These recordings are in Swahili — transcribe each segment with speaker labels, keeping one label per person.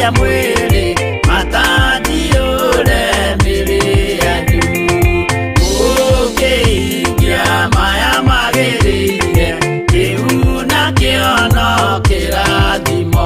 Speaker 1: ya mwili matajiure mili yanyu ukiingia maya magirire kiuna kiono kirathimo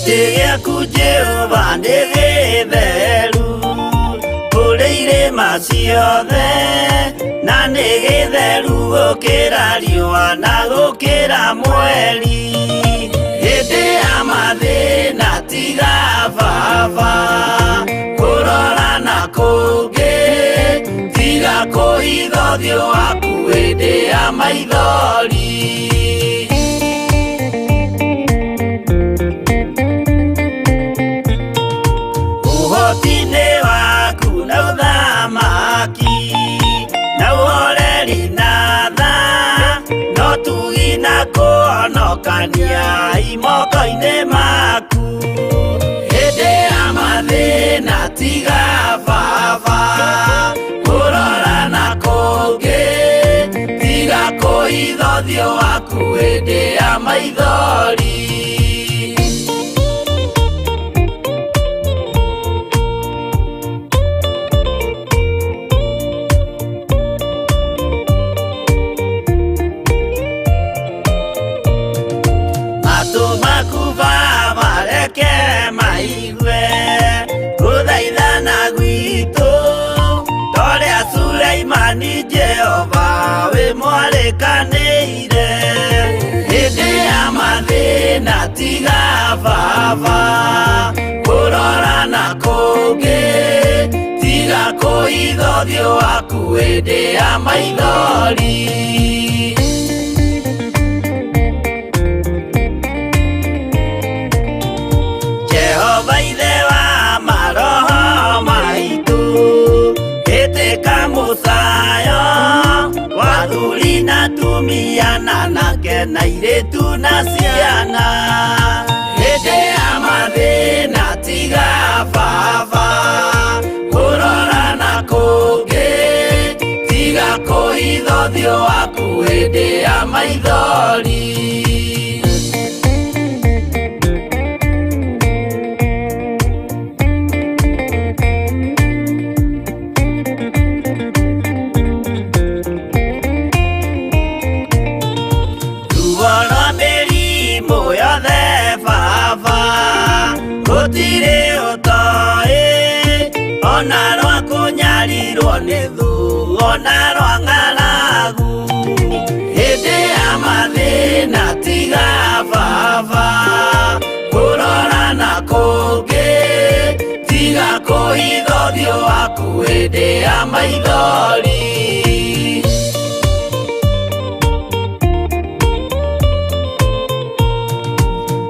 Speaker 1: Tia kujeo vande veru, irĩma ciothe, na nĩ gĩtheru gũkĩra riũa na gũkĩra mweri. Hĩndĩ ya mathĩna tiga baba, kũrora na kũngĩ, tiga kũhitha ũthiũ waku hĩndĩ ya maithori. Ũhoti-inĩ waku na ũthamaki, na ũhoreri na tha, no tugi na kũhonokania imoko-inĩ maku. Hĩndĩ ya mathĩna tiga baba, kũrora na kũngĩ, tiga kũhitha ũthiũ waku hĩndĩ ya maithori. Matũ maku baba reke maigue gũthaithana gwitũ, torĩa Sulaimani Jehova wĩ mwarĩkanĩire. Hĩndĩ ya mathĩna tiga baba, kũrora na kũngĩ, tiga kũhitha ũthiũ waku hĩndĩ ya maithori. Jehova ithe wa maroho maitũ, ĩtĩka mũcayo wa athuri na atumia na anake na airĩtu na ciana. Hĩndĩ ya mathĩna tiga baba, kũrora na kũngĩ, tiga kũhitha ũthiũ waku hĩndĩ ya maithori. Gũtirĩ ũtoĩ, ona rwa kũnyarirwo nĩ thu, ona rwa ng'aragu. Hĩndĩ ya mathĩna tiga baba, kũrora na kũngĩ, tiga kũhitha ũthiũ waku hĩndĩ ya maithori.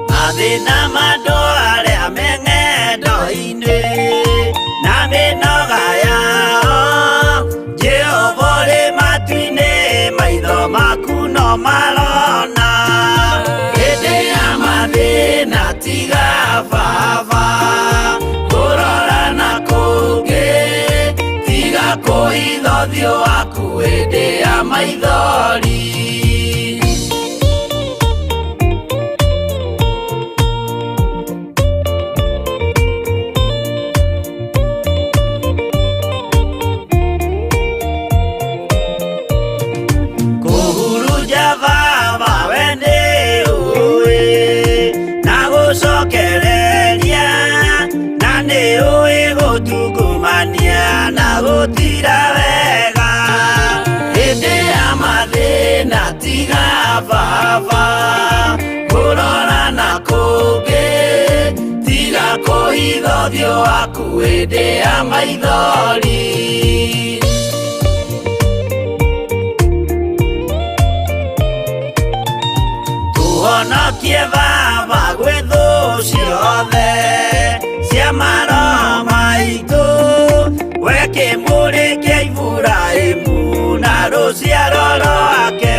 Speaker 1: Mathĩna mandũ arĩa me ng'endo-inĩ na mĩnoga yao, Jehova ũrĩ matu-inĩ, maitho maku no marona. Hĩndĩ ya mathĩna tiga baba, kũrora na kũngĩ, tiga kũhitha ũthiũ waku hĩndĩ ya maithori. Na gũtira wega hĩndĩ ya mathĩna tiga baba, kũrora na kũngĩ, tiga kũhitha ũthiũ waku hĩndĩ ya maithori. Tũhonokie baba gwĩ thũ ciothe cia maroho maitũ, we kĩmũrĩ kĩa Iburahĩmu na rũciaro rwake.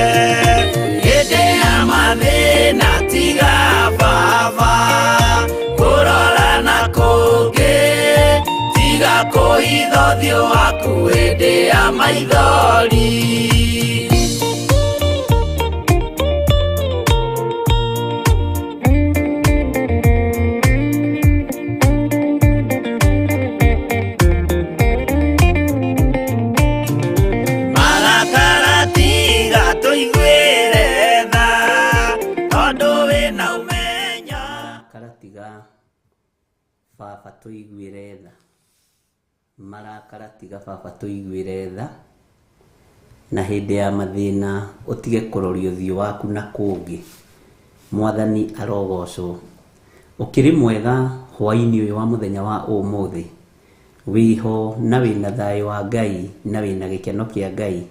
Speaker 1: Hĩndĩ ya mathĩna tiga baba, kũrora na kũngĩ, tiga kũhitha ũthiũ waku hĩndĩ ya maithori.
Speaker 2: Tiga baba tũiguĩre tha.
Speaker 1: marakara tiga baba tuiguire tha, na hindi ya mathina utige kuroria uthio waku na kungi. Mwathani arogocwo. Ukiri mwega hwaini uyu wa muthenya wa umuthi, wiho na wina thayo wa Ngai na wina gikeno kia Ngai.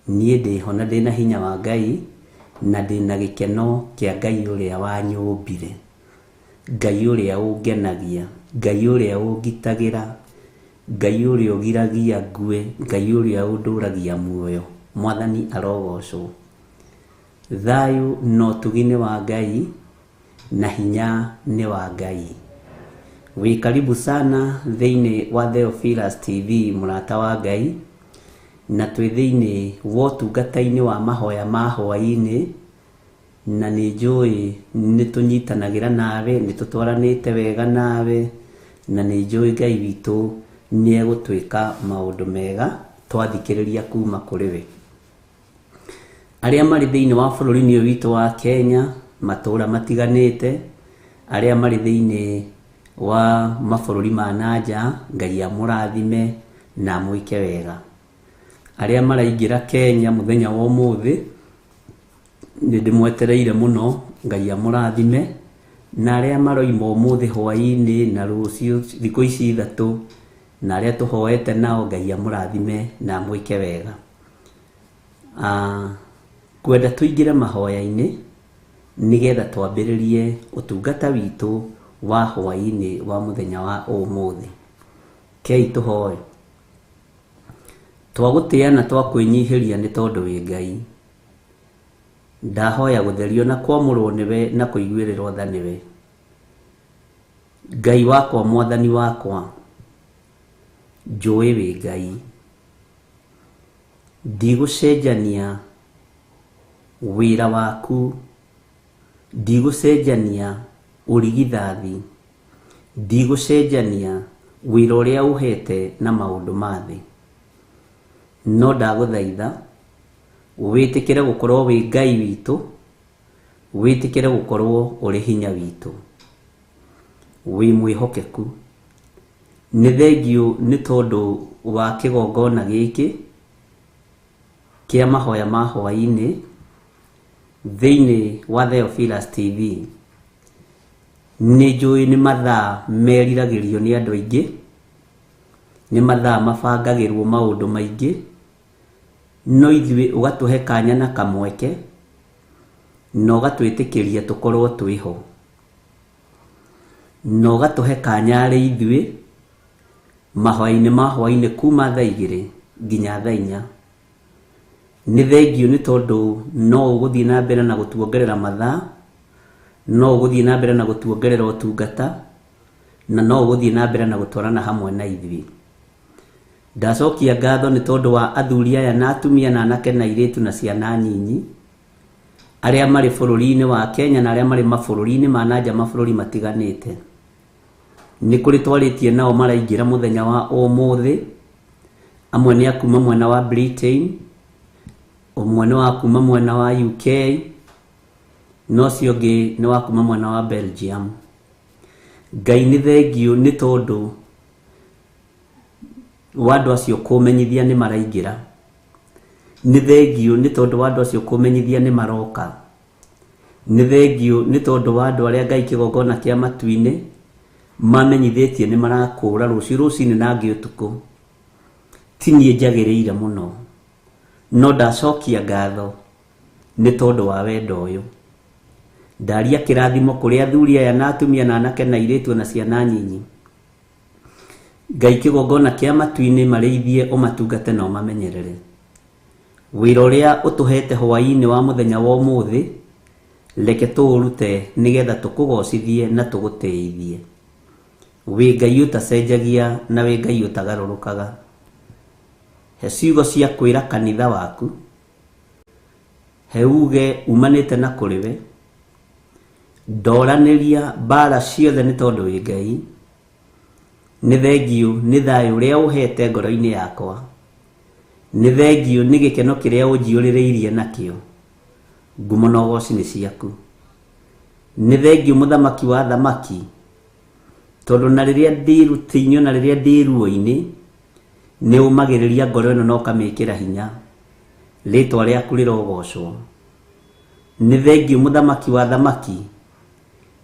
Speaker 1: Nie ndiho na ndina hinya wa Ngai na ndina gikeno kia Ngai uria wanyumbire, Ngai uria ungenagia, Ngai uria ungitagira, Ngai uria ugiragia ngue, Ngai uria unduragia muoyo. Mwathani arogocwo. Thayo no tugine wa Ngai na hinya ni wa Ngai. Wi karibu sana thiini wa Theophilus TV murata wa Ngai, na twi thiini wa utungata-ini wa mahoya ma hwaini, na ni njui ni tunyitanagira nawe, ni tutwaranite wega nawe, na ni njui Ngai witu ni egutwika maundu mega twathikiriria kuma kuri we. Aria mari thiini wa bururi-ini witu wa Kenya, matura matiganite, aria mari thiini wa mabururi ma nanja, Ngai amurathime na mwike wega. Aria maraingira Kenya muthenya wa umuthi, ni ndimwetereire muno, Ngai amurathime, na aria maroima umuthi hwaini na rucio thiku ici ithatu, na aria tuhoete nao, Ngai amurathime na mwike wega. Kwenda tuingire mahoya-ini nigetha twambiririe utungata witu wa hwaini wa muthenya wa umuthi. Kei tuhoe. Twagutiana twakwinyihiria ni tondu wi Ngai. Ndahoya gutherio na kwamurwo niwe na kuiguirirwo tha niwe. Ngai wakwa, Mwathani wakwa, njui wi Ngai. Ndigucenjania wira waku, ndigucenjania urigithathi, ndigucenjania wira uria uhete na maundu mathi. No ndaguthaitha witikire gukorwo wi Ngai witu, witikire gukorwo uri hinya witu, wi mwihokeku. Ni thengio ni tondu wa kigongona giki kia mahoya ma hwaini thiini wa Theophilus TV. Ni njui ni mathaa meriragirio ni andu aingi, ni mathaa mabangagirwo maundu maingi, no ithui ugatuhe kanya na kamweke no gatwitikiria tukorwo twiho, no gatuhe kanya ari ithui mahoya-ini ma hwaini kuma thaa 2 nginya thaa 4. Ni thengio ni tondu no uguthii na mbere na gutuongerera mathaa, no uguthii na mbere na gutuongerera utungata, na no uguthii na mbere na gutwarana hamwe na ithui. Ndacokia ngatho ni tondu wa athuri aya na atumia na anake na iritu na ciana nyinyi aria mari bururi-ini wa Kenya na aria mari mabururi-ini ma nanja, mabururi matiganite. Ni kuri twaritie nao maraingira muthenya wa umuthi. Amwe ni akuma mwena wa Britain, umwe ni wakuma mwena wa UK, no cio ngi ni wakuma mwena wa Belgium. Ngai ni thengio ni tondu wandu acio kumenyithia ni maraingira. Ni thengio ni tondu wandu acio kumenyithia ni maroka. Ni thengio ni tondu wandu aria Ngai kigongona kia matu-ini mamenyithitie ni marakura rucini na ngi utuku. Ti nie njagiriire muno, no ndacokia ngatho ni tondu wa wendo uyu. Ndaria kirathimo kuri athuri aya na atumia na anake na iritu na ciana nyinyi. Ngai kigongona kia matu-ini marithie umatungate na umamenyerere. Wira uria utuhete hwaini wa muthenya wa umuthi, reke tuurute nigetha tukugocithie na tugutiithie. Wi Ngai utacenjagia na wi Ngai utagarurukaga. He ciugo cia kwira kanitha waku, he uge umanite na kuri we. Ndoraniria mbara ciothe ni tondu wi Ngai. Ni thengio ni thayo uria uhete ngoro-ini yakwa. Ni thengio ni gikeno kiria unjiuririirie nakio. Ngumo na ugoci ni ciaku. Ni thengio muthamaki wa thamaki, tondu na riria ndi ruti-ini na riria ndi ruo-ini nĩ ũmagĩrĩria ngoro ĩno na ũkamĩkĩra hinya. Rĩtwa rĩaku rĩrogocwo. Nĩ thengiũ mũthamaki wa thamaki,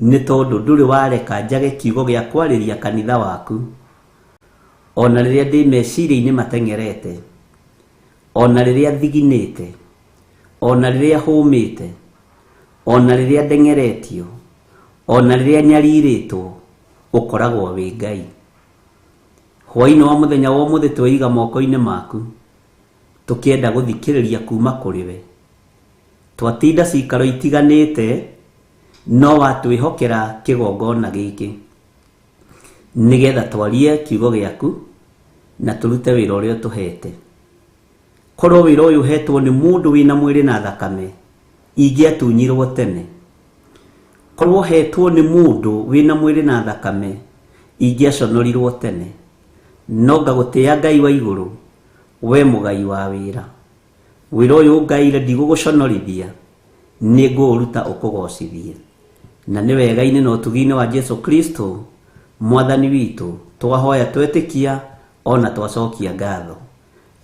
Speaker 1: nĩ tondũ ndũrĩ wareka njage kiugo gĩa kwarĩria kanitha waku. Ona rĩrĩa ndĩ meciria-inĩ mateng'erete, ona rĩrĩa thiginĩte, ona rĩrĩa hũmĩte, ona rĩrĩa ndeng'eretio, ona rĩrĩa nyarirĩtwo, ũkoragwo wĩ Ngai. Hwaĩ-inĩ wa mũthenya wa ũmũthĩ tweiga moko-inĩ maku, tũkĩenda gũthikĩrĩria kuma kũrĩ we. Twatinda cikaro itiganĩte, no watwĩhokera kĩgongona gĩkĩ, nĩgetha twarie kiugo gĩaku na tũrute wĩra ũrĩa ũtũhete. Korwo wĩra ũyũ ũhetwo nĩ mũndũ wĩna mwĩrĩ na thakame, ingĩatunyirwo tene. Korwo hetwo nĩ mũndũ wĩna mwĩrĩ na thakame, ingĩaconorirwo tene. No ngagũtĩĩa Ngai wa igũrũ, we mũgai wa wĩra. Wĩra ũyũ ngaire ndigũgũconorithia, nĩ ngũũruta ũkũgocithie. Na nĩ wega-inĩ na ũtugi-inĩ wa Jesu Kristo, Mwathani witũ, twahoya twetĩkia ona twacokia ngatho.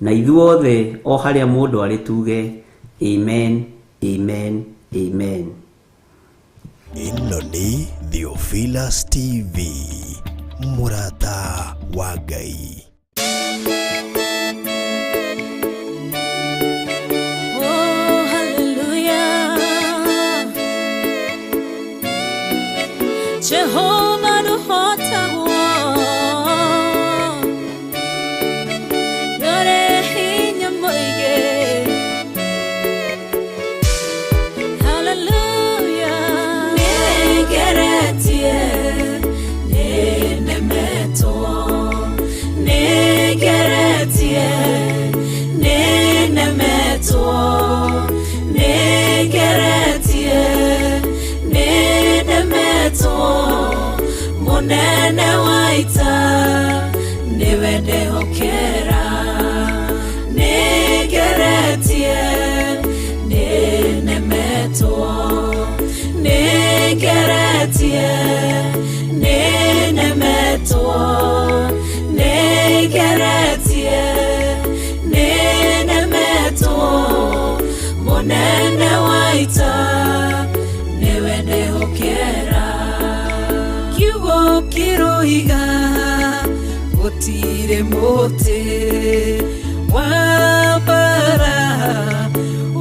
Speaker 1: Na ithuothe o harĩa mũndũ arĩ tuge amen, amen, amen.
Speaker 2: Ĩno nĩ Theophilus TV, mũrata wa Ngai.
Speaker 3: Jehovah the hota yore hinya moige. Hallelujah. Negeretie nenemeto, negeretie nenemeto, negeretie nenemeto. Munene waita niwe ndehokera, negeretie nenemetwo, negeretie nenemetwo, negeretie nenemetwo. Munene waita niwe ndehokera. Kiugo kiroiga gũtirĩ mũtĩ wa mbara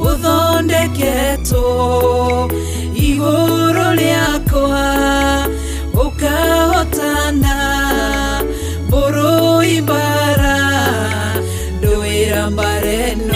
Speaker 3: ũthondeketwo igũrũ rĩakwa ũkahotana mũrũi mbara ndũĩra mbareno.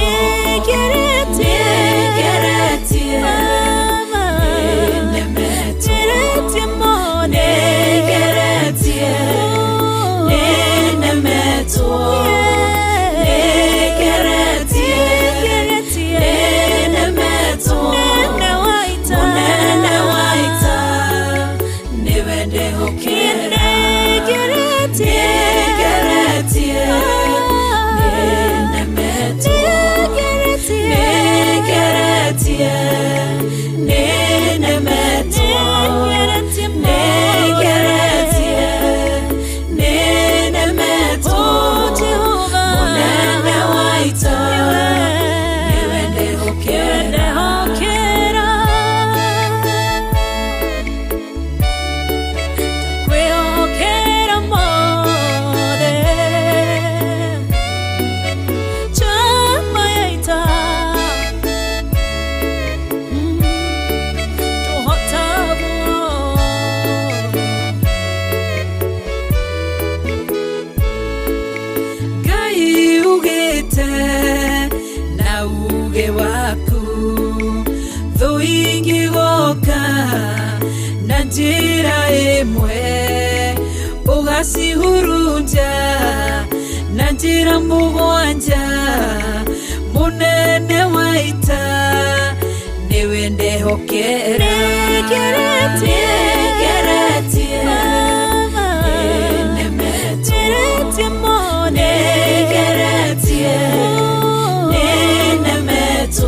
Speaker 3: Njĩra ĩmwe ũgacihurunja na njĩra mũgwanja. Mũnene waita nĩwe ndehokera, negeretie nenemetwo, negeretie nenemetwo,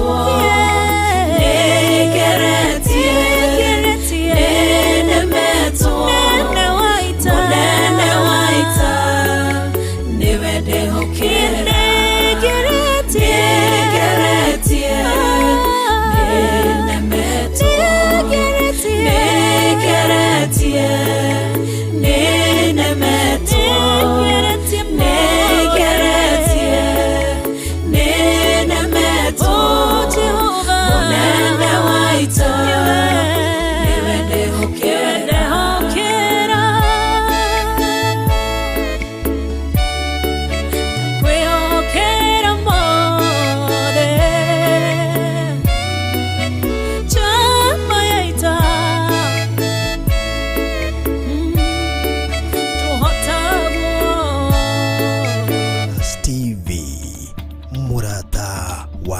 Speaker 3: okay.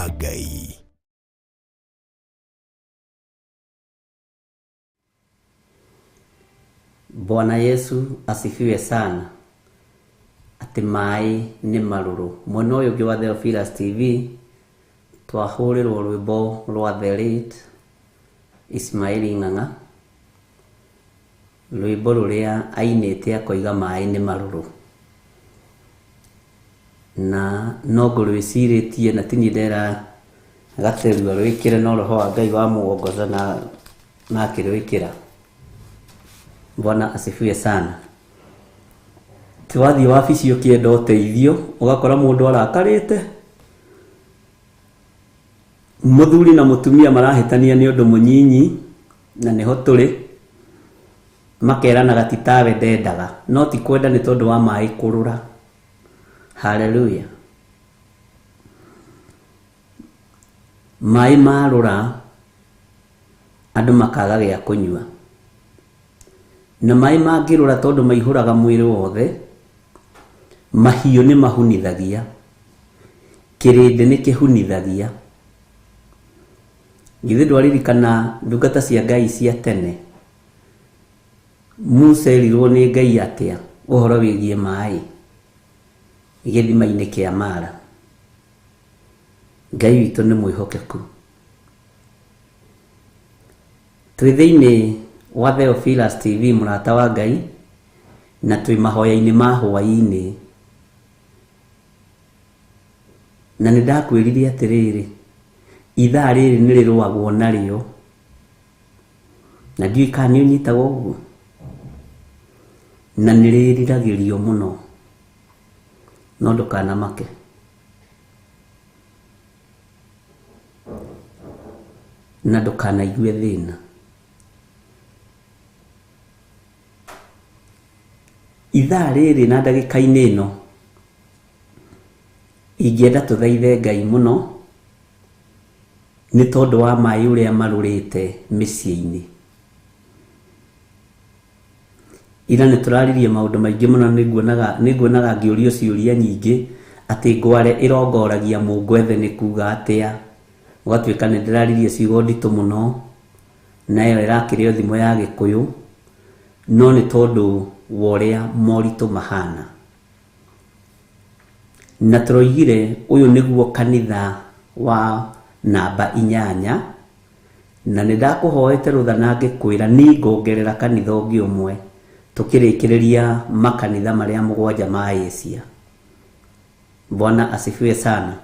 Speaker 2: wa Ngai.
Speaker 1: Bwana Yesu asifiwe sana. Ati mai ni maruru. Mwena uyu ngi wa Theophilus TV twahurirwo rwimbo rwa The Late Ismail Ng'ang'a, rwimbo ruria ainite akoiga mai ni maruru, na no ngurwiciritie na tinyidera gaterua rwikire no roho wa Ngai wa mugongoza na akirwikira. Bwana asifiwe sana. Tiwathi wabici ukienda uteithio ugakora mundu arakarite, muthuri na mutumia marahitania ni undu munyinyi na niho turi, makerana gatitawe ndendaga, no ti kwenda ni tondu wa mai kurura. Haleluya. Mai marura andu makaga gya kunywa, na mai mangirura tondu maihuraga mwiri wothe, mahiu ni mahunithagia, kirinde ni kihunithagia. Githe ndwaririkana ndungata cia Ngai cia tene Musa erirwo ni Ngai atia uhoro wigie mai githima-ini kia Mara? Ngai witu ni mwihokeku. Twi thiini wa Theophilus TV murata wa Ngai, na twi mahoya-ini ma hwaini, na nindakwiririe atiriri ithaa riri nirirwagwo nario, na ndiui kana ni unyitaga uguo, na niririragirio muno, no ndukanamake. Na ndukanaigwe thina. Ithaa riri na ndagika-ini ino ingienda tuthaithe Ngai muno ni tondu wa mai uria marurite micii-ini. Ira ni turaririe maundu maingi muno, niguonaga ngiurio ciuria nyingi ati ngware irongoragia mungwethe ni kuga atia, ugatwika ni ndiraririe ciugo nditu muno nayo irakirio thimo ya Gikuyu, no ni tondu woria moritu mahana. Na turoigire uyu niguo kanitha wa namba 8, na nindakuhoete rutha na ngikwira ni ngongerera kanitha ungi umwe tukirikiriria makanitha maria 7 ma Asia. Bwana asifiwe sana.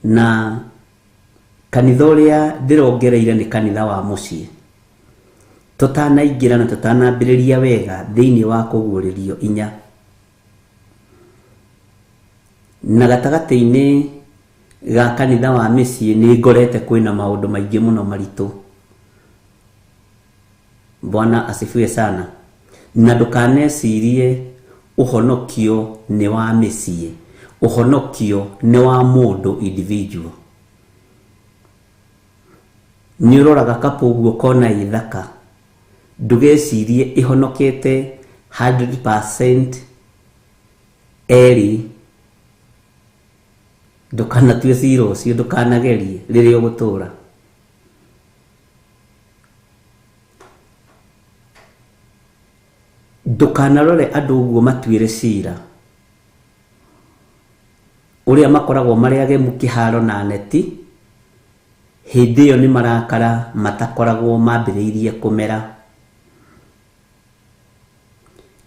Speaker 1: Na kanitha uria ndirongereire ni kanitha wa mucii, tutanaingira na tutanambiriria wega thiini wa kuguririo 4, na gatagati-ini ga kanitha wa micii ni ngorete kwina maundu maingi muno maritu. Bwana asifiwe sana. Na ndukanecirie uhonokio ni wa micii, uhonokio ni wa mundu individual. Ni uroraga kapu uguo kona ithaka, ndugecirie ihonokete 100% eri, ndukanatue cira ucio, ndukanagerie riria ugutura. Ndukanarore andu uguo matuire cira uria makoragwo mari agemu kiharo na neti, hindi iyo ni marakara matakoragwo mambiriirie kumera.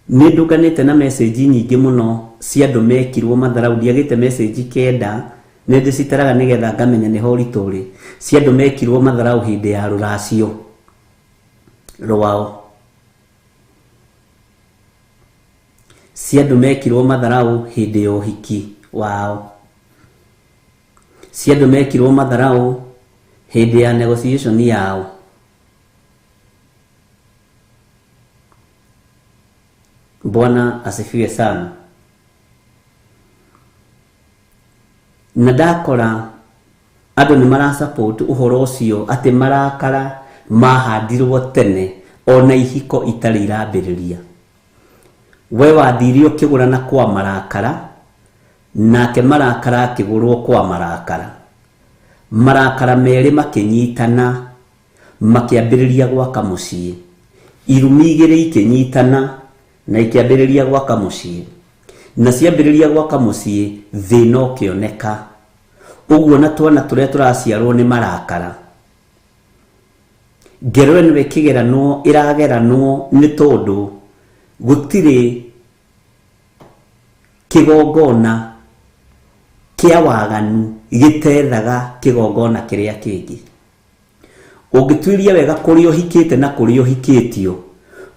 Speaker 1: Ni nduganite na message nyingi muno cia andu mekirwo matharau, ndiagite message 9 ni ndicitaraga nigetha ngamenya ni ho rituri, cia andu mekirwo matharau hindi ya ruracio rwao, cia andu mekirwo matharau hindi ya uhiki wao, cia andu mekirwo matharau hindi ya negotiation yao. Bwana asifiwe sana. Na ndakora andu ni mara support uhoro ucio ati marakara mahandirwo tene ona ihiko itari irambiriria. We wathirio kigurana kwa marakara nake marakara akĩgũrwo kwa marakara. Marakara merĩ makĩnyitana makĩambĩrĩria gwaka mũciĩ. Irumi igĩrĩ ikĩnyitana na ikĩambĩrĩria gwaka mũciĩ. Na ciambĩrĩria gwaka mũciĩ, thĩna ũkĩoneka. Ũguo na twana tũrĩa tũraciarwo nĩ marakara. Ngero ĩno ĩkĩgeranwo ĩrageranwo nĩ tondũ gũtirĩ kĩgongona kĩa waganu gĩtethaga kĩgongona kĩrĩa kĩngĩ. Ũngĩtuĩria wega kũrĩa ũhikĩte na kũrĩa ũhikĩtio,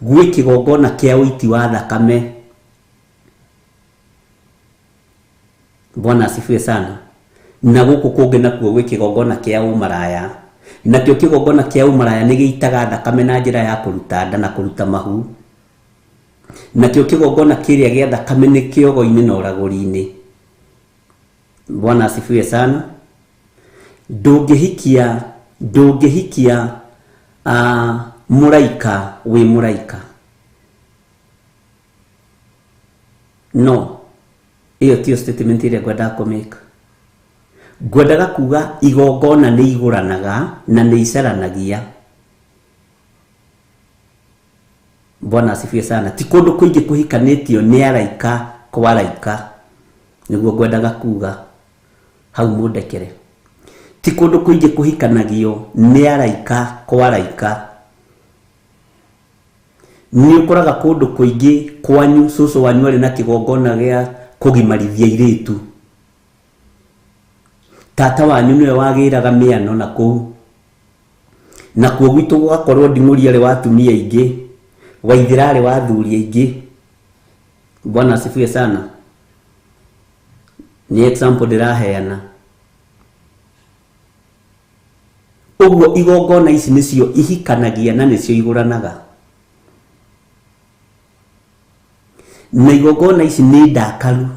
Speaker 1: gwĩ kĩgongona kĩa ũiti wa thakame. Bwana asifiwe sana. Na gũkũ kũngĩ nakuo gwĩ kĩgongona kĩa ũmaraya. Nakĩo kĩgongona kĩa ũmaraya nĩ gĩitaga thakame na njĩra ya kũruta nda na kũruta mahu. Nakĩo kĩgongona kĩrĩa gĩa thakame nĩ kĩogo-inĩ na ũragũri-inĩ. Bwana asifiwe sana. Ndũngĩhikia mũraika wĩ mũraika. No, iyo tiyo statement ĩrĩa ngwendaga kũmĩka. Ngwendaga kuga igongona nĩ igũranaga na nĩ icaranagia. Bwana asifiwe sana. Ti kũndũ kũingĩ kũhikanĩtio nĩ araika kwa araika. Nĩguo ngwendaga kuga hau mũndekere. Ti kũndũ kũingĩ kũhikanagio nĩ araika kwa araika. Nĩ ũkoraga kũndũ kũingĩ kwanyu cũcũ wanyu arĩ na kĩgongona gĩa kũgimarithia airĩtu. Tata wanyu nĩwe wagĩraga mĩano na kũu. Na kuo gwitũ gũgakorwo nding'ũri arĩ wa atumia aingĩ, Waithĩra arĩ wa athuri aingĩ. Bwana asifiwe sana. Ni example ndĩraheana. Ũguo igongona ici nĩcio ihikanagia na nĩcio igũranaga. Na igongona ici nĩ ndakaru.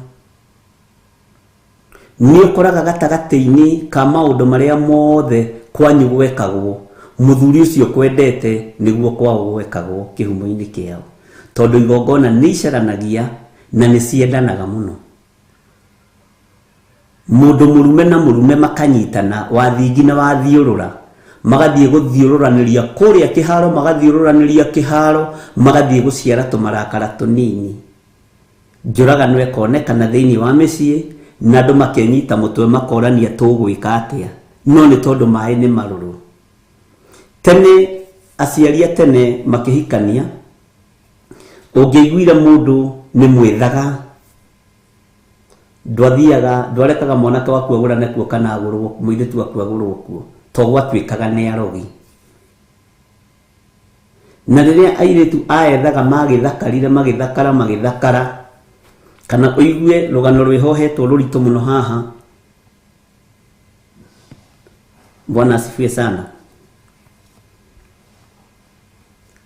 Speaker 1: Nĩ ũkoraga gatagatĩ-inĩ ka maũndũ marĩa mothe kwanyu gwekagwo, mũthuri ũcio kwendete nĩguo kwao gwekagwo kĩhumo-inĩ kĩao. Tondũ igongona nĩ icaranagia na nĩ ciendanaga mũno. Mũndũ mũrume na mũrume makanyitana, wathingi na wathiũrũra, magathiĩ gũthiũrũranĩria kũrĩa kĩharo, magathiũrũranĩria kĩharo, magathiĩ gũciara tũmarakara tũnini. Njũragano ĩkonekana thĩinĩ wa mĩciĩ, na andũ makenyita mũtwe makorania tũgwĩka atĩa. No nĩ tondũ maĩ nĩ marũrũ. Tene aciari a tene makĩhikania, ũngĩiguire mũndũ nĩ mwĩthaga, ndwarekaga mwanake waku agũrane kuo kana agũrwo, mũirĩtu waku agũrwo kuo, to gwatuĩkaga nĩ arogi. Na rĩrĩa airĩtu aethaga magĩthakara, kana ũigue rũgano rwĩhohetwo rũritũ mũno haha. Bwana asifiwe sana.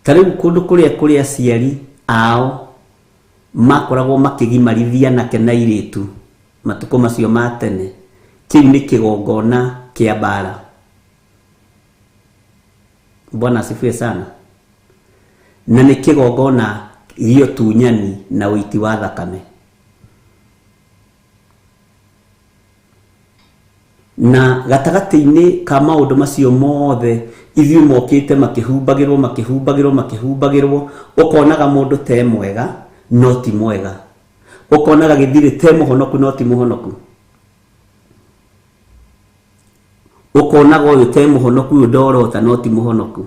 Speaker 1: Tarĩu kũndũ kũrĩa aciari ao makoragwo makĩgimarithia nake na airĩtu matukũ macio ma tene, kĩu nĩ kĩgongona kĩa mbara. Bwana asifiwe sana. Na nĩ kĩgongona gĩa ũtunyani na ũiti wa thakame. Na gatagatĩ-inĩ ka maũndũ macio mothe ithuĩ mokĩte makĩhumbagĩrwo, ũkonaga mũndũ te mwega no ti mwega, ũkonaga gĩthirĩ te mũhonoku no ti mũhonoku, ũkonaga ũyũ te mũhonoku ũyũ ndorota no ti mũhonoku.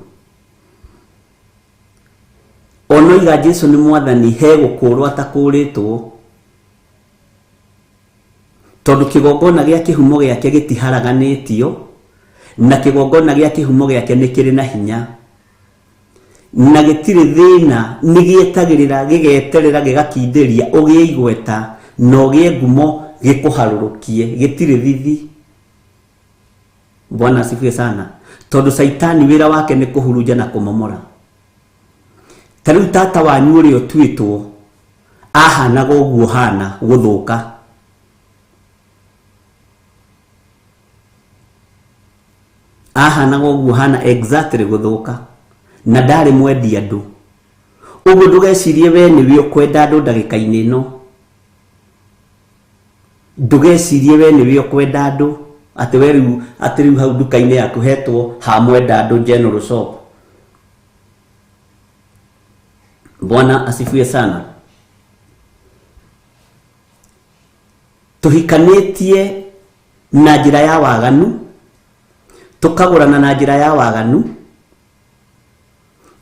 Speaker 1: Onoiga Jesũ nĩ mwathani, he gũkũrwo atakũrĩtwo, tondũ kĩgongona gĩa kĩhumo gĩake gĩtiharaganĩtio na kĩgongona gĩa kĩhumo gĩake nĩ kĩrĩ na hinya na gĩtirĩ thĩna, nĩ gĩetagĩrĩra, gĩgeterera, gĩgakindĩria ũgĩe igweta na ũgĩe ngumo gĩkũharũrũkie, gĩtirĩ thithi. Bwana asifiwe sana. Tondũ Saitani wĩra wake nĩ kũhurunja na kũmomora. Tarĩu tata wanyu ũrĩa ũtuĩtwo ahanaga ũguo hana gũthũka. Ahanaga ũguo hana exactly gũthũka na ndarĩ mwendi andũ. Ũguo ndũgecirie we nĩwe ũkwenda andũ ndagĩka-inĩ ĩno. ndugecirie we niwe ukwenda andu ati we riu hau nduka-ini yaku hetwo ha mwenda andu general shop. Bwana asifiwe sana. Tuhikanitie na njira ya waganu, tukagurana na njira ya waganu,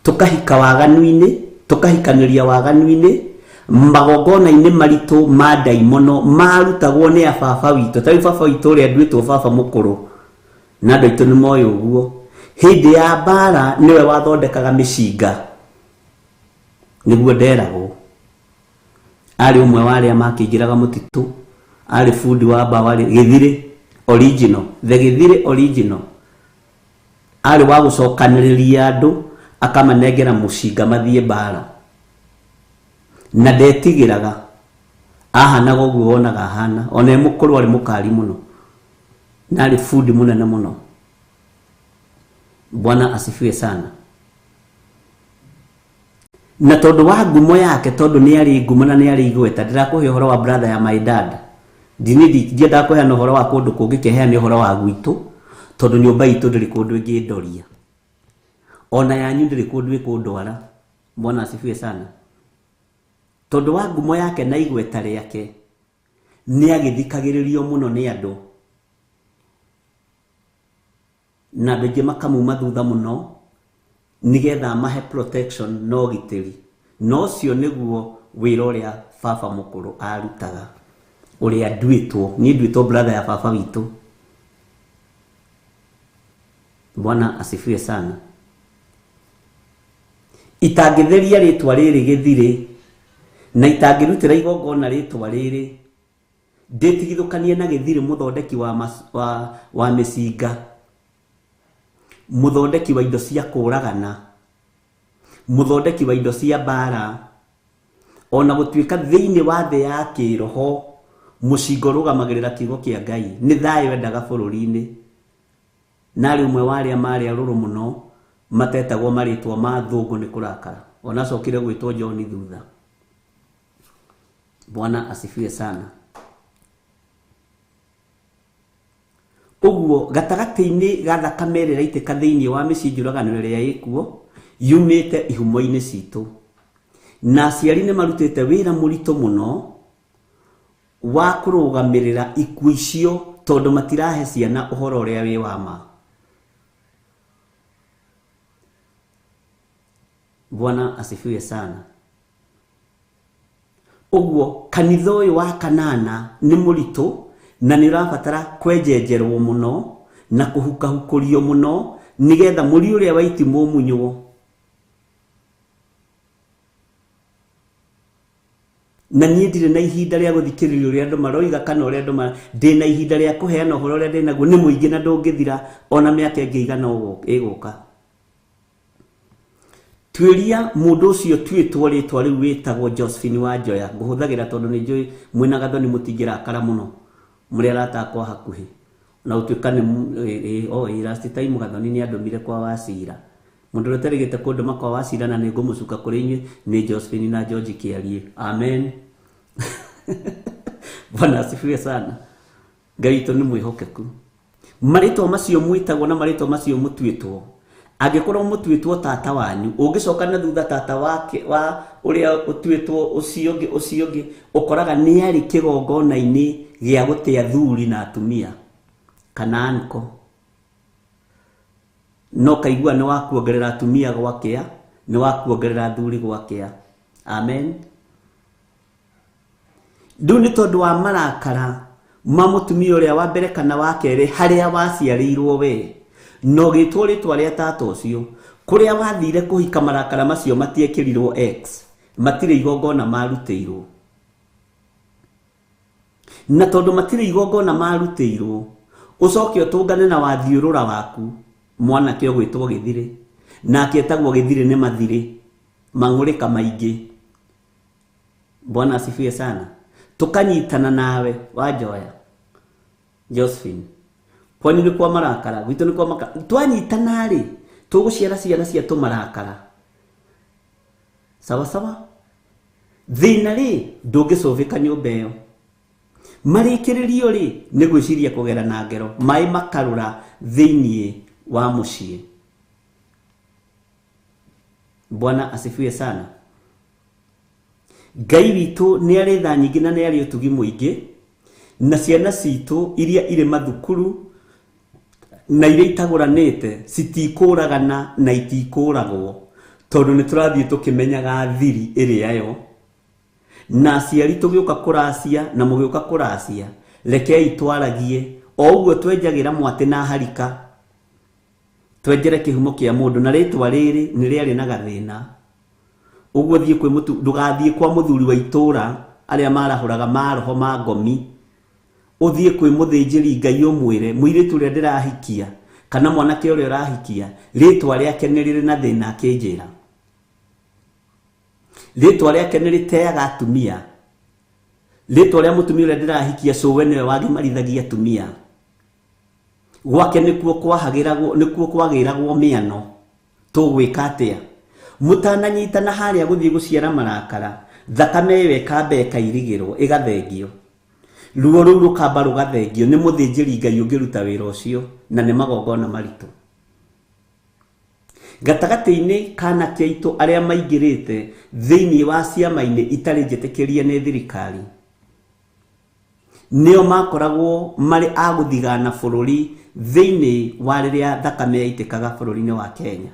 Speaker 1: tukahika waganu-ini, tukahikaniria waganu-ini, magongona-ini maritu ma daimono marutagwo ni ababa witu. Tari baba witu uria ndwitwo baba mukuru na andu aitu ni moyo uguo. Hindi ya bara niwe wathondekaga micinga niguo nderagwo. Ari umwe wa aria makingiraga mutitu, ari fundi wa mbaũ, ari Githire original, the Githire original. Ari wa gucokaniriria andu akamanengera mucinga mathie bara, na ndetigiraga ahanaga uguo wonaga ahana. Ona mukuru ari mukari muno na ari fundi munene muno. Bwana asifiwe sana. Na tondu wa ngumo yake, tondu ni ari ngumo na ni ari igweta, ndirakuhe uhoro wa brother ya my dad. Ndienda kuheana uhoro wa kundu kungi, keheane uhoro wa gwitu, tondu nyumba itu ndiri kundu ingindoria, ona yanyu ndiri kundu ikundwara. Bwana asifiwe sana. Tondu wa ngumo yake na igweta riake ni agithikagiririo muno ni andu, na andu aingi makamuma thutha muno nigetha mahe protection no gitiri. No cio niguo wira uria baba mukuru arutaga, uria ndwitwo ni ndwitwo brother ya baba witu. Bwana asifiwe sana. Itangitheria ritwa riri Githire na itangirutira igongona ritwa riri, nditigithukanie na Githire muthondeki wa micinga, muthondeki wa indo cia kuragana, muthondeki wa indo cia bara. Ona gutuika thiini wa thi ya kiroho mucinga rugamagirira kiugo kia Ngai, ni thayo endaga bururi-ini. Nari umwe wa aria mari aruru muno matetagwo maritwa ma thungu ni kurakara, ona cokire gwitwo John thutha. Bwana asifiwe sana. Uguo gatagati-ini ga thakame ĩrĩa ĩraitĩka thĩinĩ wa mĩciĩ njũragano ĩrĩa ĩkuo yumĩte ihumo-inĩ citũ, na aciari nĩ marutĩte wĩra mũritũ mũno wa kũrũgamĩrĩra ikuũ icio, tondũ matirahe ciana ũhoro ũrĩa wĩ wa ma. Bwana asifiwe sana. Uguo kanitha ũyũ wa kanana nĩ mũritũ na nĩ ũrabatara kwenjenjerwo muno na kuhukahukurio muno nigetha muri uria waiti mũmunywo. Na niĩ ndirĩ na ihinda rĩa gũthikĩrĩria ũrĩa andũ maroiga kana ũrĩa andũ ndĩ na ihinda rĩa kũheana ũhoro ũrĩa ndĩ naguo nĩ mũingĩ na ndũngĩthira ona mĩaka ĩngĩ igana ĩgũka. Tuĩria mũndũ ũcio tuĩtwo rĩtwa rĩu wĩtagwo Josephine Wanjoya, ngũhũthagĩra tondũ nĩ njũĩ mwĩna gathoni mũtingĩrakara mũno mũrĩa aratakwo hakuhĩ, na ũtuĩka nĩ last time gathoni nĩ andũmire kwa Wacira. Mũndũ ũrĩa ũtarĩgĩte kũndũma kwa Wacira na nĩ ngũmũcuka kũrĩ inyuĩ nĩ Josephine na George Kĩarie. Amen. Bwana asifiwe sana. Ngai witũ nĩ mwĩhokeku. Marĩtwa macio mwĩtagwo na marĩtwa macio mũtuĩtwo, angĩkorwo mũtuĩtwo tata wanyu, ũngĩcoka na thutha tata wake wa ũrĩa ũtuĩtwo ũcio ũngĩ ũkoraga nĩ arĩ kĩgongona-inĩ gĩa gũtĩa thuri na atumia kana anko, no kaigua nĩ wakuongerera atumia gwakĩa, nĩ wakuongerera thuri gwakĩa. Amen. Rĩu nĩ tondũ wa marakara ma mũtumia ũrĩa wa mbere kana wa kerĩ harĩa waciarĩirwo we, no gĩtwo rĩtwa rĩa tata ũcio, kũrĩa wathire kũhika marakara macio matiekĩrirwo X, matirĩ igongona marutĩirwo. Na tondũ matirĩ igongona marutĩirwo, ũcoke ũtũngane na wathiũrũra waku mwanake ũgwĩtwo Gĩthire, nake etagwo Gĩthire nĩ mathirĩ mang'ũrĩka maingĩ. Bwana asifiwe sana. Tukanyitana nawe Wanjoya Josephine, kwani nĩ kwa marakara gwitũ, nĩ kwa marakara twanyitana rĩ tũgũciara ciana cia tũmarakara sawa sawa. Thĩna rĩ ndũngĩcovĩka nyũmba ĩyo, marikiririo ri ni gwiciria kugera na ngero mai makarura thiini wa muciĩ. Bwana asifiwe sana. Ngai witũ nĩ arĩ tha nyingĩ na nĩ arĩ ũtugi mũingĩ, na ciana citũ iria irĩ mathukuru na iria itagũranĩte citikũragana na itikũragwo, tondũ nĩ tũrathiĩ tũkĩmenyaga thiri ĩrĩa yo. Na aciari tũgĩũka kũracia na mũgĩũka kũracia, rekei twaragie o ũguo twenjagĩra mwatĩ na harika, twenjere kĩhumo kĩa mũndũ, na rĩtwa rĩrĩ nĩ rĩarĩ na gathĩna. Ũguo thiĩ kwĩ ndũgathiĩ kwa mũthuri wa itũũra arĩa marahũraga maroho ma ngomi, ũthiĩ kwĩ mũthĩnjĩri Ngai ũmwĩre mũirĩtu ũrĩa ndĩrahikia kana mwanake ũrĩa ũrahikia rĩtwa rĩake nĩ rĩrĩ na thĩna, akĩnjĩra rĩtwa rĩake nĩ rĩteaga atumia, rĩtwa rĩa mũtumia ũrĩa ndĩrahikia cũwe nĩwe wagimarithagia atumia, gwake nĩkuo kwagĩragwo mĩano. Tũgwĩka atĩa? Mũtananyitana harĩa gũthiĩ gũciara marakara, thakame ĩyo ĩkamba ĩkairigĩrwo ĩgathengio, ruo rũu rũkamba rũgathengio nĩ mũthĩnjĩri Ngai ũngĩruta wĩra ũcio, na nĩ magongona maritũ. Gatagatĩ-inĩ kana kĩaitũ arĩa maingĩrĩte thĩinĩ wa ciama-inĩ itarĩ njĩtĩkĩrie nĩ thirikari, nĩo makoragwo marĩ a gũthigana bũrũri thĩinĩ wa rĩrĩa thakame yaitĩkaga bũrũri-inĩ wa Kenya.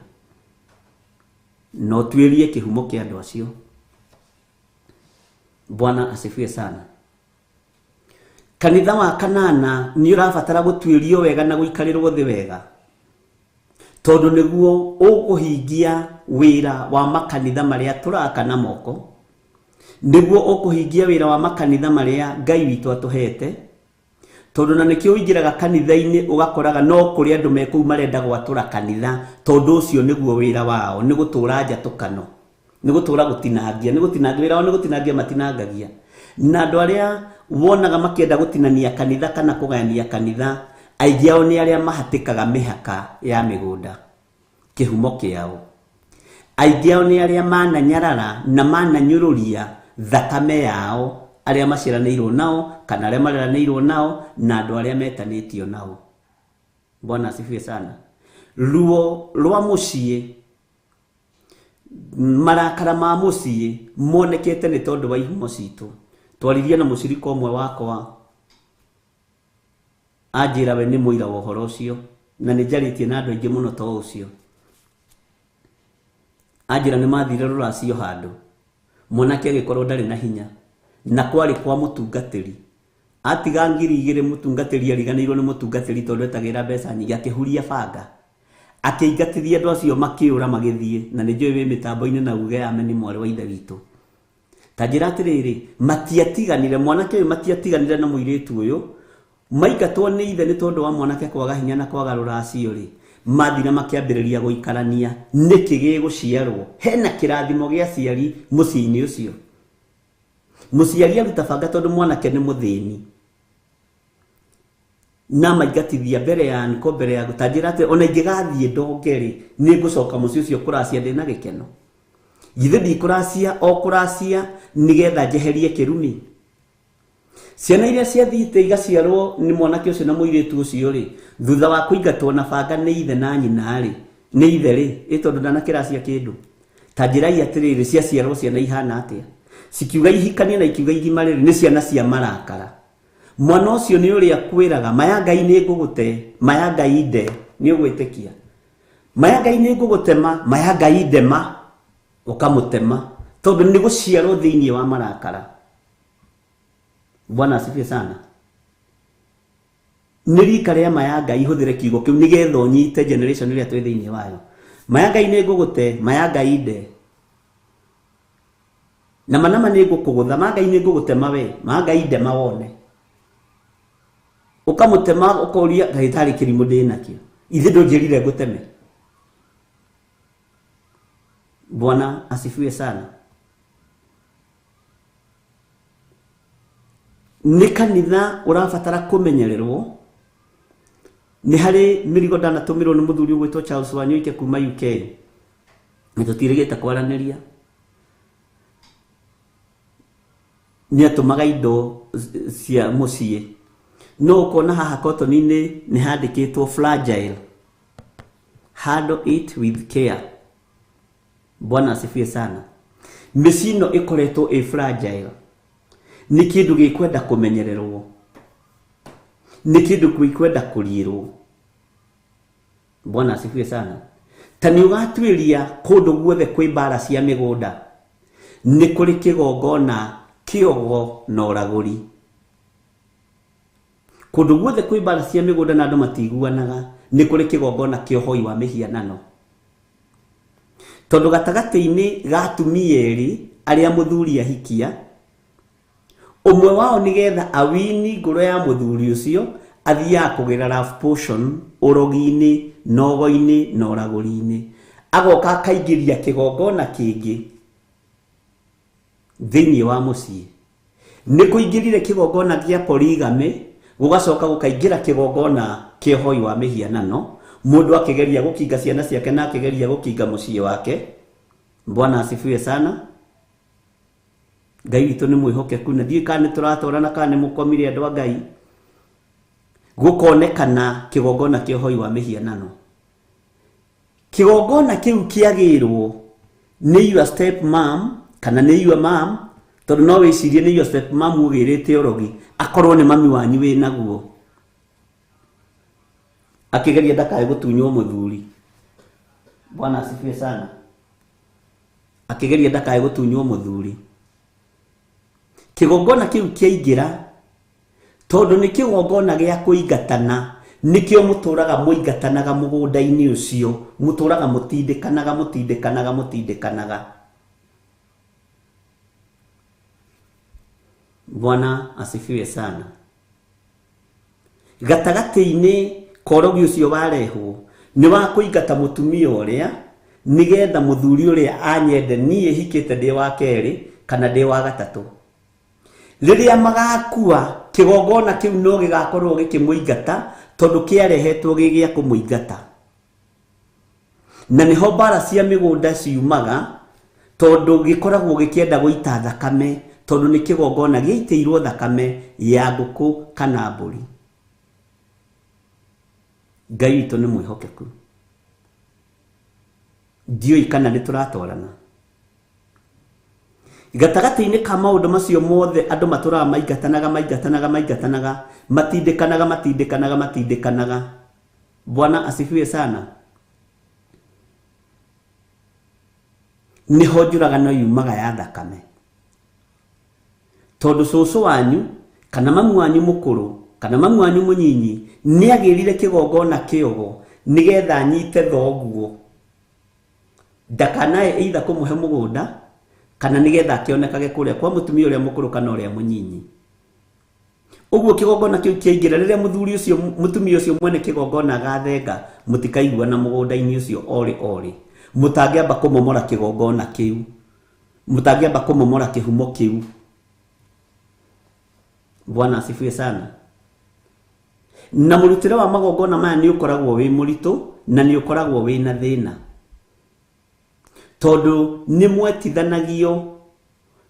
Speaker 1: No tuĩrie kĩhumo kĩa andũ acio. Bwana asifiwe sana. Kanitha wa kanana nĩ ũrabatara gũtuĩrio wega na gũikarĩrwo thĩ wega, tondũ nĩguo ũkũhingia wĩra wa makanitha marĩa tũraka na moko, nĩguo ũkũhingia wĩra wa makanitha marĩa Ngai witũ atũhete, tondũ na nĩkĩo ũingĩraga kanitha-inĩ ũgakoraga no kũrĩ andũ me kũu marenda gwatũra kanitha, tondũ ũcio nĩguo wĩra wao, nĩ gũtũra njatũkano, nĩ gũtũra gũtinangia, wĩra wao nĩ gũtinangia matinangagia. Na andũ arĩa wonaga makĩenda gũtinania kanitha kana kũgayania kanitha, aingĩ ao nĩ arĩa mahatĩkaga mĩhaka ya mĩgũnda, kĩhumo kĩao. Aingĩ ao nĩ arĩa mananyarara na mananyũrũria thakame yao, arĩa maciaranĩirwo nao kana arĩa mareranĩirwo nao na andũ arĩa metanĩtio nao. Bwana asifiwe sana. Ruo rwa mũciĩ, marakara ma mũciĩ monekete nĩ tondũ wa ihumo citũ. Twaririe na mũcirika ũmwe wakwa anjĩra we nĩ mũira wa ũhoro ũcio, na nĩ njarĩtie na andũ aingĩ mũno to ũcio. Anjĩra nĩ mathire rũracio handũ, mwanake agĩkorwo ndarĩ na hinya, na kwarĩ kwa mũtungatĩri. Atiga 2,000 mũtungatĩri ariganĩirwo nĩ mũtungatĩri tondũ etagĩra mbeca nyingĩ, akĩhuria banga, akĩingatithia andũ acio makĩũra magĩthiĩ. Na nĩ njũĩ wĩ mĩtambo-inĩ na uge ya meni mwarĩ wa ithe witũ. Ta njĩra atĩrĩrĩ, matiatiganire, mwanake ũyũ matiatiganire na mũirĩtu ũyũ, maingatwo nĩ ithe nĩ tondũ wa mwanake kwaga hinya na kwaga rũracio rĩ, mathire makĩambĩrĩria gũikarania nĩkĩ gĩgũciarwo. Hena kĩrathimo gĩa aciari mũciĩ-inĩ ũcio. Mũciari aruta banga tondũ mwanake nĩ mũthĩni, na maingatithia mbere ya niko mbere ya gũtanjĩra atĩ ona ingĩgathiĩ ndongerĩ nĩ ngũcoka mũciĩ ũcio kũracia ndĩ na gĩkeno. Githĩ ndikũracia o kũracia nĩgetha njeherie kĩrumi. Ciana iria ciathiĩte igaciarwo nĩ mwanake ũcio na mũirĩtu ũcio rĩ, thutha wa kũingatwo na banga nĩ ithe na nyina rĩ, nĩ ithe rĩ, tondũ ndanakĩracia kĩndũ. Ta njĩrai atĩrĩrĩ, ciaciarwo ciana ihana atĩa? Cikiuga ihikanie na ikiuga igima rĩrĩ nĩ ciana cia marakara. Mwana ũcio nĩ ũrĩa kwĩraga maya Ngai nĩ ngũgũte, maya Ngai nde, nĩ ũgwĩtĩkia. Maya Ngai nĩ ngũgũtema, maya Ngai ndema, ũkamũtema, tondũ nĩ gũciarwo thĩinĩ wa marakara. Bwana asifiwe sana. Nĩ rika rĩa maya Ngai, hũthĩre kiugo kĩu nĩgetha ũnyite generation ĩrĩa twĩ thĩinĩ wayo. Maya Ngai nĩ ngũgũte, maya Ngai nde, na manama nĩ ngũkũgũtha, maya Ngai nĩ ngũgũtema we, maya Ngai ndema wone. Ũkamũtema ũkoria ndagĩtarĩ kĩrimũ ndĩ nakĩo, ithe ndũnjĩrire ngũteme. Bwana asifiwe sana. Nĩ kanitha ũrabatara kũmenyererwo. Nĩ harĩ mĩrigo ndanatũmĩrwo nĩ mũthuri ũgwĩtwo Charles Wanyuike kuma UK, nĩ tũtirĩgĩte kwaranĩria. nĩ atũmaga indo cia mũciĩ. No ũkona haha cotton-inĩ nĩ handĩkĩtwo fragile. Handle it with care. Bwana asifiwe sana. Mĩciĩ ĩno ĩkoretwo ĩ fragile. Nĩ kĩndũ gĩkwenda kũmenyererwo. Nĩ kĩndũ gĩkwenda kũriĩrwo. Bwana asifiwe sana. Ta nĩ ũgatuĩria kũndũ guothe kwĩ mbara cia mĩgũnda. Nĩ kũrĩ kĩgongona kĩogo na ũragũri. Kũndũ guothe kwĩ mbara cia mĩgũnda na andũ matiguanaga, nĩ kũrĩ kĩgongona kĩa ũhoi wa mĩhianano. Tondũ gatagatĩ-inĩ ga atumia erĩ arĩa mũthuri ahikia, ũmwe wao nĩgetha awini ngoro ya mũthuri ũcio, athiaga kũgĩra love potion ũrogi-inĩ, nogo-inĩ na ũragũri-inĩ. Agoka akaingĩria kĩgongona kĩngĩ thĩinĩ wa mũciĩ. Nĩ kũingĩrire kĩgongona gĩa polygamy, gũgacoka gũkaingĩra kĩgongona kĩa ũhoi wa mĩhianano. Mũndũ akĩgeria gũkinga ciana ciake na akĩgeria gũkinga mũciĩ wake. Bwana asifiwe sana. Ngai witũ nĩ mwĩhokeku, na ndiũĩ kana nĩ tũratwarana kana nĩ mũkomire andũ a Ngai. Gũkonekana kĩgongona kĩa ũhoi wa mĩhianano. Kĩgongona kĩu kĩagĩrwo nĩ your step mom kana nĩ your mom, tondũ no wĩcirie nĩ your step mom ũgĩrĩte ũrogi, akorwo nĩ mami wanyu wĩ naguo, akĩgeria ndakae gũtunywo mũthuri. Bwana asifiwe sana. Akĩgeria ndakae gũtunywo mũthuri. Kĩgongona kĩu kĩaingĩra, tondũ nĩ kĩgongona gĩa kũingatana, nĩkĩo mũtũraga mũingatanaga mũgũnda-inĩ ũcio, mũtũraga mũtindĩkanaga. Bwana asifiwe sana. Gatagatĩ-inĩ korogi ũcio warehwo nĩ wa kũingata mũtumia ũrĩa, nĩgetha mũthuri ũrĩa anyende niĩ hikĩte ndĩ wa kerĩ kana ndĩ wa gatatũ. Rĩrĩa magakua, kĩgongona kĩu no gĩgakorwo gĩkĩmũingata, tondũ kĩarehetwo gĩa kũmũingata. Na nĩho mbara cia mĩgũnda ciumaga, tondũ gĩkoragwo gĩkĩenda gũita thakame, tondũ nĩ kĩgongona gĩaitĩirwo thakame ya ngũkũ kana mbũri. Ngai witũ nĩ mwĩhokeku. Ndiũĩ kana nĩ tũratwarana. Gatagatĩ-inĩ ka maũndũ macio mothe andũ matũraga matindĩkanaga. Bwana asifiwe sana. Nĩho njũragano yumaga ya thakame. Tondũ cũcũ wanyu kana mamu wanyu mũkũrũ kana mamu wanyu mũnyinyi nĩagĩrire kĩgongona kĩogo, nĩgetha anyite thoguo, ndakanae either kũmũhe mũgũnda kana nĩgetha akĩonekage kũrĩa kwa mũtumia ũrĩa mũkũrũ kana ũrĩa mũnyinyi. Ũguo kĩgongona kĩu kĩaingĩra, rĩrĩa mũtumia ũcio mwene kĩgongona agathenga, mũtikaiguana mũgũnda-inĩ ũcio orĩ. Mũtangĩamba kũmomora kĩgongona kĩu, mũtangĩamba kũmomora kĩhumo kĩu. Bwana asifiwe sana. Na mũrutĩre wa magongona maya nĩ ũkoragwo wĩ mũritũ na nĩ ũkoragwo wĩ na thĩna, tondũ nĩ mwetithanagio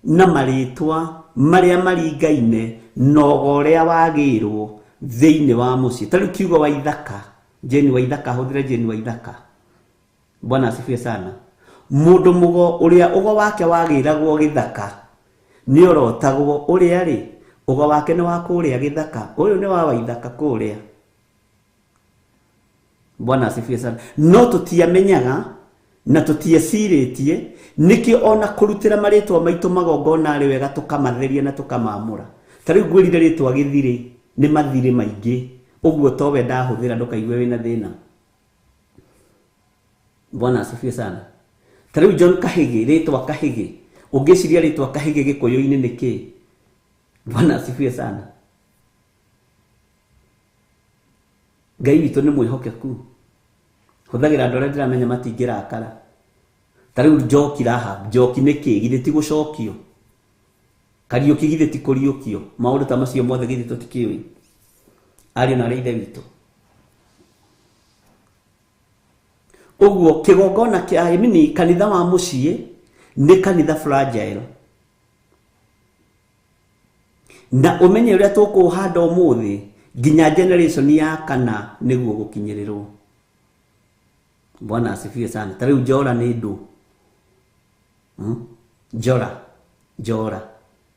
Speaker 1: na marĩtwa marĩa maringaine na ũrĩa wagĩrwo thĩinĩ wa mũciĩ. Tarĩu kiugo Waithaka, Jane Waithaka, hũthĩre Jane Waithaka. Bwana asifiwe sana. Mũndũ mũgo ũrĩa ũgo wake wagĩragwo gĩthaka nĩ orotagwo ũrĩa rĩ, ũgo wake nĩ wa kũrĩa gĩthaka, ũyũ nĩ wa Waithaka kũrĩa. Bwana asifiwe sana. No tũtiamenyaga na tũtiecirĩtie, nĩkĩo ona kũrutĩra marĩtwa maitũ magongona arĩ wega tũkamatheria na tũkamamũra. Tarĩu ngwĩrire rĩtwa gĩthirĩ, nĩ mathirĩ maingĩ, ũguo towe ndahũthĩra ndũkaigue wĩna thĩna. Bwana asifiwe sana. Tarĩu John Kahĩgĩ, rĩtwa Kahĩgĩ, ũngĩciria rĩtwa Kahĩgĩ gĩkũyũ-inĩ nĩkĩ? Bwana asifiwe sana. Ngai witũ nĩ mwĩhokeku. Hũthagĩra andũ arĩa ndĩramenya matingĩrakara. Tarĩu Njoki Rahab, Njoki nĩkĩ? Githĩ ti gũcokio? Kariũki githĩ ti kũriũkio? Maũndũ ta macio mothe githĩ tũtikĩũĩ? Ariũ na arĩa ithe witũ. Ũguo kĩgongona kĩa kanitha wa mũciĩ nĩ kanitha fragile. na umenye uria tukuhanda umuthi nginya generation ya kana niguo gukinyirirwo. Bwana asifiwe sana. Tariu Jora ni ndu. Jora.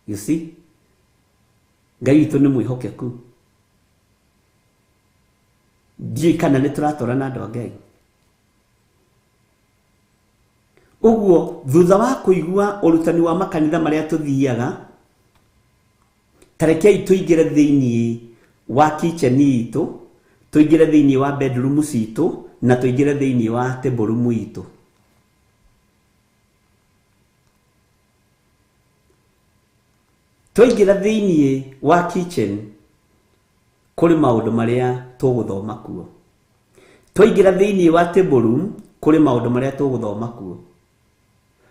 Speaker 1: You see? Ngai witu ni mwihokeku. Ndiye kana ni turatorana andu a Ngai. Uguo thutha wa kuigua urutani wa makanitha maria tuthiaga, tarekei tuingire thiini wa kitchen itu, tuingire thiini wa bedroom itu, na tuingire thiini wa table room itu. Tuingire thiini wa kitchen kuri maundu maria tuguthoma kuo. Tuingire thiini wa table room kuri maundu maria tuguthoma kuo.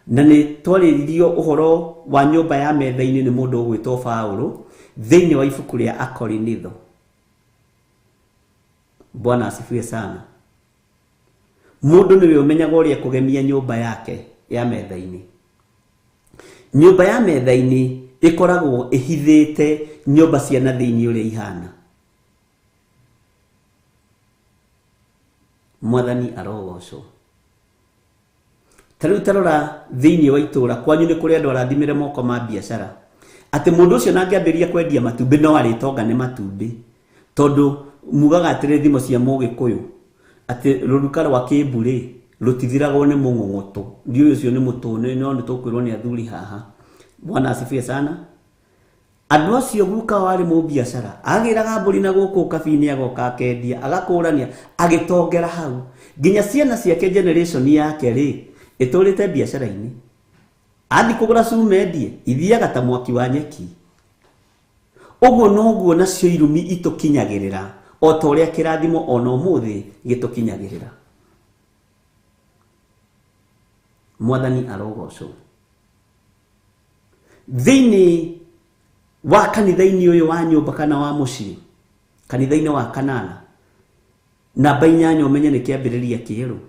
Speaker 1: Na ni twaririo uhoro wa nyumba ya metha-ini ni mundu ugwitwo Paulo thiini wa ibuku ria Akorinitho. Bwana asifiwe sana. Mundu niwe umenyaga uria kugemia nyumba yake ya metha-ini. Nyumba ya metha-ini ikoragwo ihithite nyumba cia na thiini uria ihana. Mwathani arogocwo. Tariu tarora thiini wa itura kwanyu ni kuri andu arathimire moko ma biashara. Ati mundu ucio nangiambiria kwendia matumbi no aritonga ni matumbi. Tondu mugaga atire thimo cia Mugikuyu ati ruruka rwa Kimburi rutithiragwo ni mung'ong'oto. Ndiu ucio ni mutune no ni tukwirwo ni athuri haha. Bwana asifiwe sana. Andu acio guka wari mu biashara agiraga mburi na guku kabini agoka akendia agakurania agitongera hau nginya ciana ciake generation yake ri iturite biashara-ini. Athi kugura cumendie ithiaga ta mwaki wa nyeki. Uguo noguo nacio irumi itukinyagirira o ta uria kirathimo ona umuthi gitukinyagirira. Mwathani arogocwo. Thiini wa kanitha-ini uyu wa nyumba kana wa mucii, kanitha-ini wa kanana, namba 8 umenye ni kiambiriria kieru.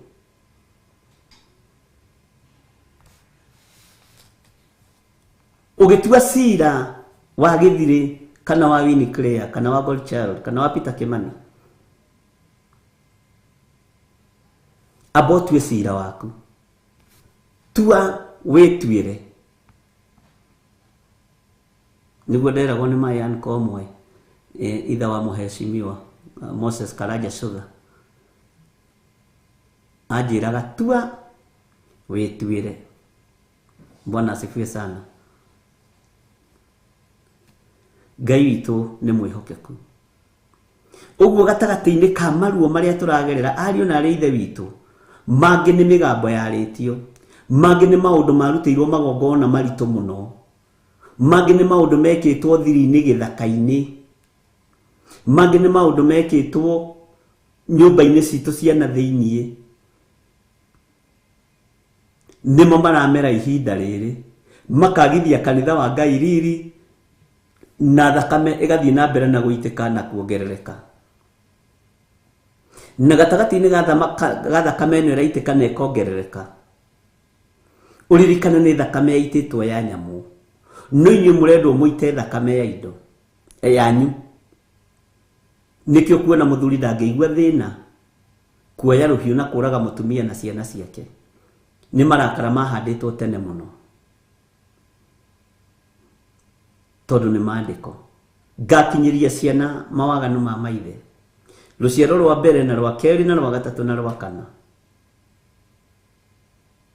Speaker 1: Ugitua cira wa Githiri kana wa Winnie Clare kana wa Bolchild kana wa Peter Kimani, abotwe cira waku, tua wetwire. Niguo nderagwo ni Mayan Komwe itha wa muheshimiwa Moses Karaja Sugar ajiraga tua wetwire. Bwana asifiwe sana. Ngai witu ni mwihokeku. Uguo gatagati-ini ka maruo maria turagerera ariu na ari ithe witu, mangi ni migambo yaritio, mangi ni maundu marutirwo magongona maritu muno, mangi ni maundu mekitwo thiri-ini githaka-ini, mangi ni maundu mekitwo nyumba-ini citu cia na thiini. Nimo maramera ihinda riri makagithia kanitha wa Ngai riri na thakame igathie na mbere na guitika na kuongerereka. Na gatagati-ini ga thakame ino iraitika na ikongerereka, uririkana ni thakame yaititwo ya nyamu. No inyu murendwo muite thakame ya indo yanyu. Nikio kuona muthuri ndangĩigua thina kuoya ruhiu na kuraga mutumia na ciana ciake. Ni marakara mahanditwo tene muno, tondu ni maandiko. Ngakinyiria ciana mawaganu ma maithe, ruciaro rwa mbere na rwa keri na rwa gatatu na rwa kana.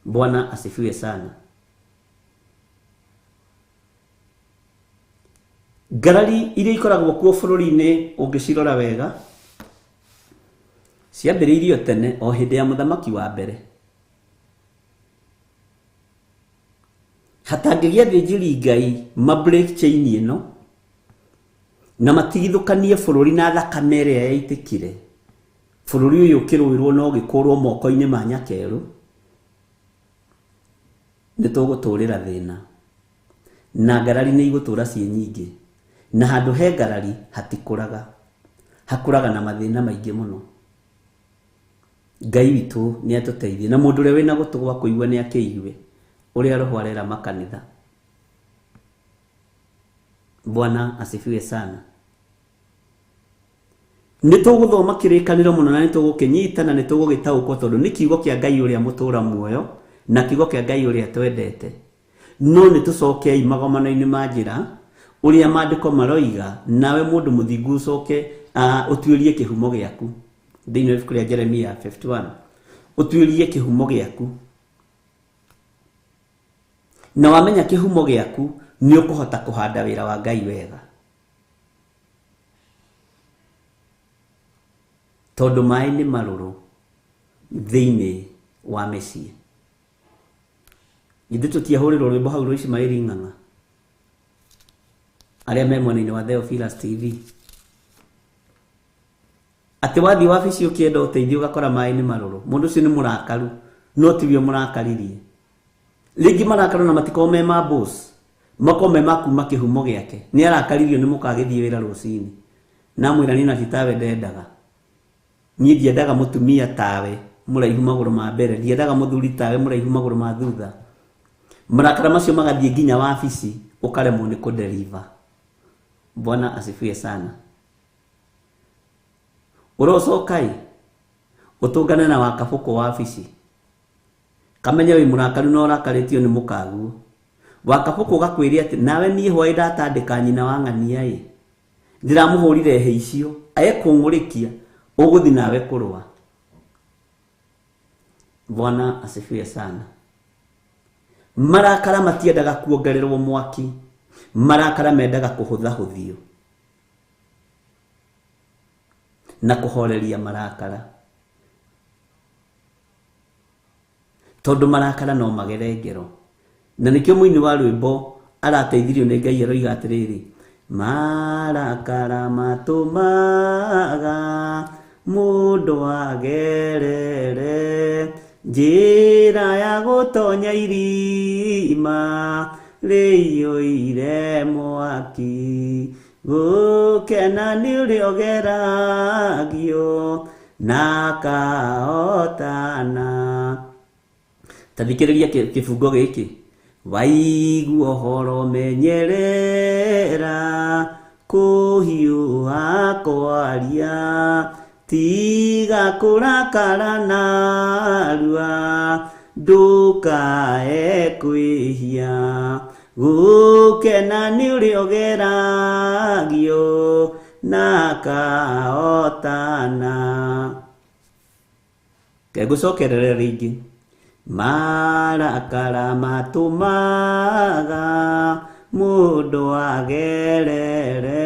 Speaker 1: Bwana asifiwe sana. Ngarari iria ikoragwo kuo bururi-ini ungicirora wega ciambiriirio tene o hindi ya muthamaki wa mbere. Hatangigia thĩnjĩri Ngai ma break chain ino na matigithukanie bururi na thakame ĩrĩa yaitikire, bururi uyu ukiruirwo no gikurwo moko-ini ma nyakeru, ni tuguturira thina na ngarari ni igutura cie nyingi, na handu he ngarari hatikuraga, hakuraga na mathina maingi muno. Ngai witu ni atuteithie, na mundu uria wina gutu gwa kuigua ni akiigue uria roho arera makanitha. Bwana asifiwe sana. Nituguthoma kirikaniro muno na nitugukinyita na nitugugitaukwo tondu ni kiugo kia Ngai uria mutura muoyo na kiugo kia Ngai uria twendete. No nitucokei magomano-ini ma njira uria maandiko maroiga nawe mundu muthingu ucoke utuirie kihumo giaku. Thiini wa ibuku ria Jeremia 51 utuirie kihumo giaku. Na wamenya kihumo giaku ni ukuhota kuhanda wira wa Ngai wega. Tondu mai ni maruru thiini wa mecii. Ithu tutiahurirwo rwimbo hau rwa Ismaili Ng'ang'a aria me mwena-ini wa Theophilus TV ati wathi wabici ukienda uteithio ugakora mai ni maruru. Mundu ucio ni murakaru no tiwe murakaririe. Ringi marakaru na matiko me ma boss makome makuma kihumo giake ni arakaririo ni mukagithie wira rucini na mwira ni na citawe ndendaga. Ni ndiendaga mutumia tawe muraihu maguru ma mbere, ndiendaga muthuri tawe muraihu maguru ma thutha. Marakara macio magathie nginya wabici ukaremwo ni kudeliver. Bwana asifiwe sana. Urocokai utungane na wakabuko wabici kamenya wi murakaru no rakaritio ni mukagu. Wakabuko gakwiria ati nawe nie hwai ndatandika nyina wa ng'ania i ndiramuhurire he icio aye kungurikia uguthi nawe kurwa. Bwana asifiwe sana. Marakara matiendaga kuongererwo mwaki, marakara mendaga kuhuthahuthio na kuhoreria marakara. Tondu marakara no magere ngero. Na nikio muini wa rwimbo arateithirio ni Ngai aroiga atiriri, marakara matumaga mundu agerere njira ya gutonya irima riiyuire mwaki gukena ni uriogeragio na kaotana. Tathikiriria kifungo giki, waigua uhoro menyerera kuhiuha kwaria tiga kurakara narua ndukae kwihia gukena ni uriogeragio na kaotana. Kegucokerere ringi, marakara matumaga mundu agerere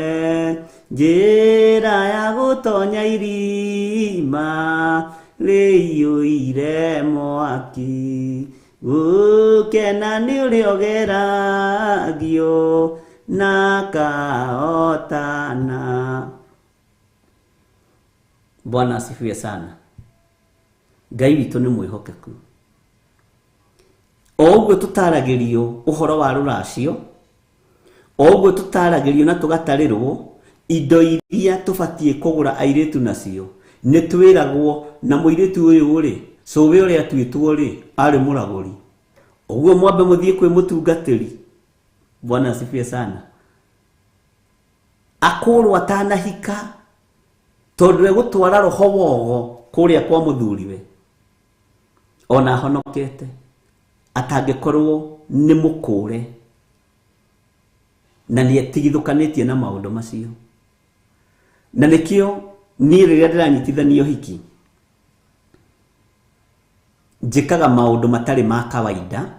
Speaker 1: njira ya gutonya irima riiyuire mwaki gukena ni uriogeragio na kaotana. Bwana asifiwe sana. Ngai witu ni mwihokeku. Ogwo tutaragirio uhoro wa ruracio, ogwo tutaragirio na tugatarirwo indo iria tubatie kugura airetu nacio. Ni twiragwo na muiretu uyu ri sowe uria twitwo ri ari muraguri. Ogwo mwambe muthie kwi mutungatiri. Bwana asifiwe sana. Akurwa atanahika tondu egutwara roho wogo kuria kwa muthuriwe ona honokete atangikorwo ni mukure na ni etigithukanitie na maundu macio. Na nikio ni riria ndiranyitithanio hiki njikaga maundu matari ma kawaida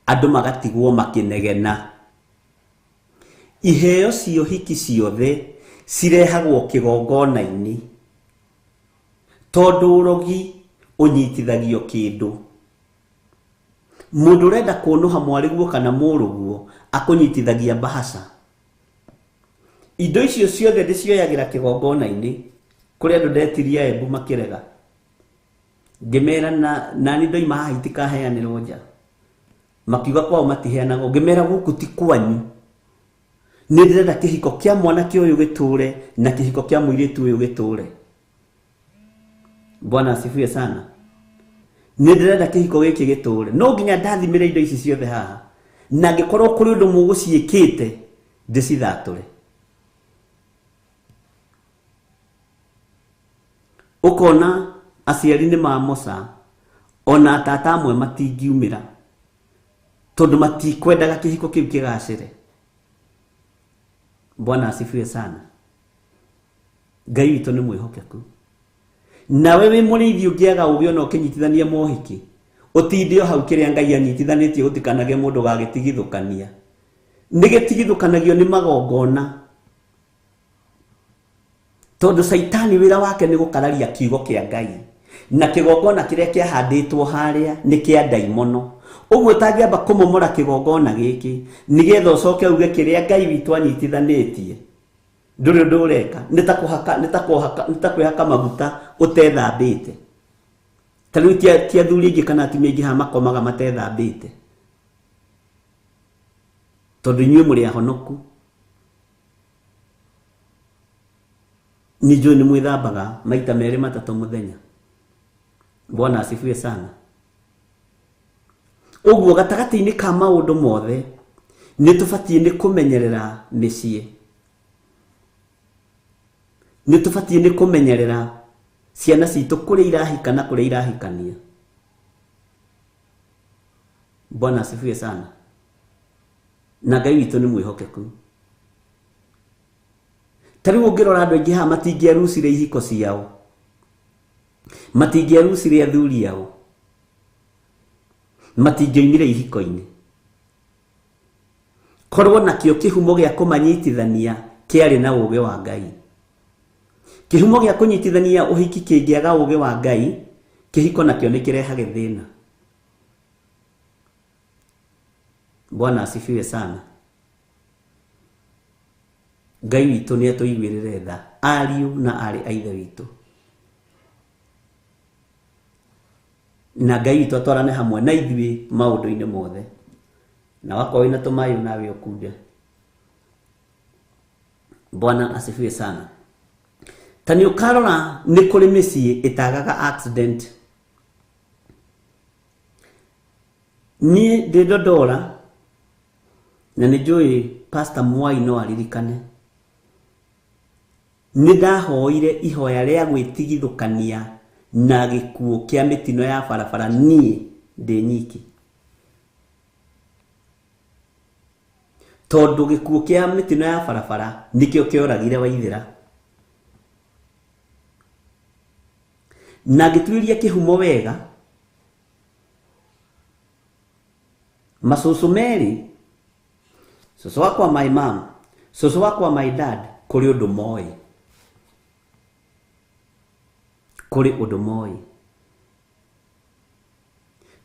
Speaker 1: andu magatigwo makinegena. Iheo cio hiki ciothe cirehagwo kigongona-ini tondu urogi unyitithagio kindu. Mundu renda kuonuha mwariguo kana muruguo akunyitithagia bahasha. Indo icio ciothe ndicioyagira kigongona-ini kuri andu ndetiria Embu makirega. Ngimera nani ndoima haha itikaheanirwo nja makiuga kwao matiheanagwo. Ngimera guku ti kwanyu, ni ndirenda kihiko kia mwanake uyu giture na kihiko kia muiritu uyu giture. Bwana asifiwe sana. Ni ndirenda kihiko giki giture no nginya ndathimire indo ici ciothe haha na ngikorwo kuri undu muguciikite ndicithatũre. Ukona aciari nĩ ma Musa, ona tata amwe matingiumĩra tondu matikwendaga kĩhiko kĩu kĩgacĩre. Bwana asifiwe sana. Ngai witũ nĩ mwĩhokeku. Nawe wĩ mũrĩithi ũngĩaga ũgĩ ona ũkĩnyitithania mohiki, ũtinde o hau kĩrĩa Ngai anyitithanĩtie gũtikanage mũndũ gagĩtigithũkania. Nĩ gĩtigithũkanagio nĩ magongona. Tondu Saitani wĩra wake nĩ gũkararia kiugo kĩa Ngai. Na kĩgongona kĩrĩa kĩahandĩtwo harĩa nĩ kĩa ndaimono. Ũguo ũtangĩamba kũmomora kĩgongona gĩkĩ nĩgetha ũcoke uge kĩrĩa Ngai witũ anyitithanĩtie ndũrĩ ũndũ ũreka, nĩ ta kwĩhaka maguta ũtethambĩte. Ta rĩu ti athuri aingĩ kana atumia aingĩ haha makomaga matethambĩte, tondu inyuĩ mũrĩ ahonoku. Nijue nĩ mwĩthambaga maita merĩ matatũ mũthenya. Bwana asifiwe sana. Ũguo gatagatĩ-inĩ ka maũndũ mothe nĩ tũbatiĩ nĩ kũmenyerera mĩciĩ. Nĩ tũbatiĩ nĩ kũmenyerera ciana citũ kũrĩa irahika na kũrĩa irahikania. Bwana asifiwe sana. Na Ngai witũ nĩ mwĩhokeku. Ta rĩu ũngĩrora andũ aingĩ haha matingĩarucire ihiko ciao, matingĩarucire athuri ao, matingĩoimire ihiko-inĩ. Korwo nakĩo kĩhumo gĩa kũmanyitithania kĩarĩ na ũũgĩ wa Ngai. Kĩhumo gĩa kũnyitithania ũhiki kĩngĩaga ũũgĩ wa Ngai, kĩhiko nakĩo nĩ kĩrehaga thĩna. Bwana asifiwe sana. Ngai witũ nĩ atũiguĩrĩre tha, ariũ na arĩ a ithe witũ. Na Ngai witũ atwarane hamwe na ithuĩ maũndũ-inĩ mothe. Na wakorwo wĩna tũmayũ nawe ũkunde. Bwana asifiwe sana. Ta nĩ ũkarora nĩ kũrĩ mĩciĩ ĩtagaga accident. Niĩ ndĩ Ndondora na nĩ njũĩ Pastor Mwai no aririkane. Nĩ ndahoire ihoya rĩa gwĩtigithũkania na gĩkuũ kĩa mĩtino ya barabara niĩ ndĩ nyiki. Tondu gĩkuũ kĩa mĩtino ya barabara nĩkĩo kĩoragire Waithĩra. Na ngĩtuĩria kĩhumo wega, macũcũ merĩ, cũcũ wakwa my mom, cũcũ wakwa my dad, kũrĩ ũndũ moĩ. Kũrĩ ũndũ moĩ.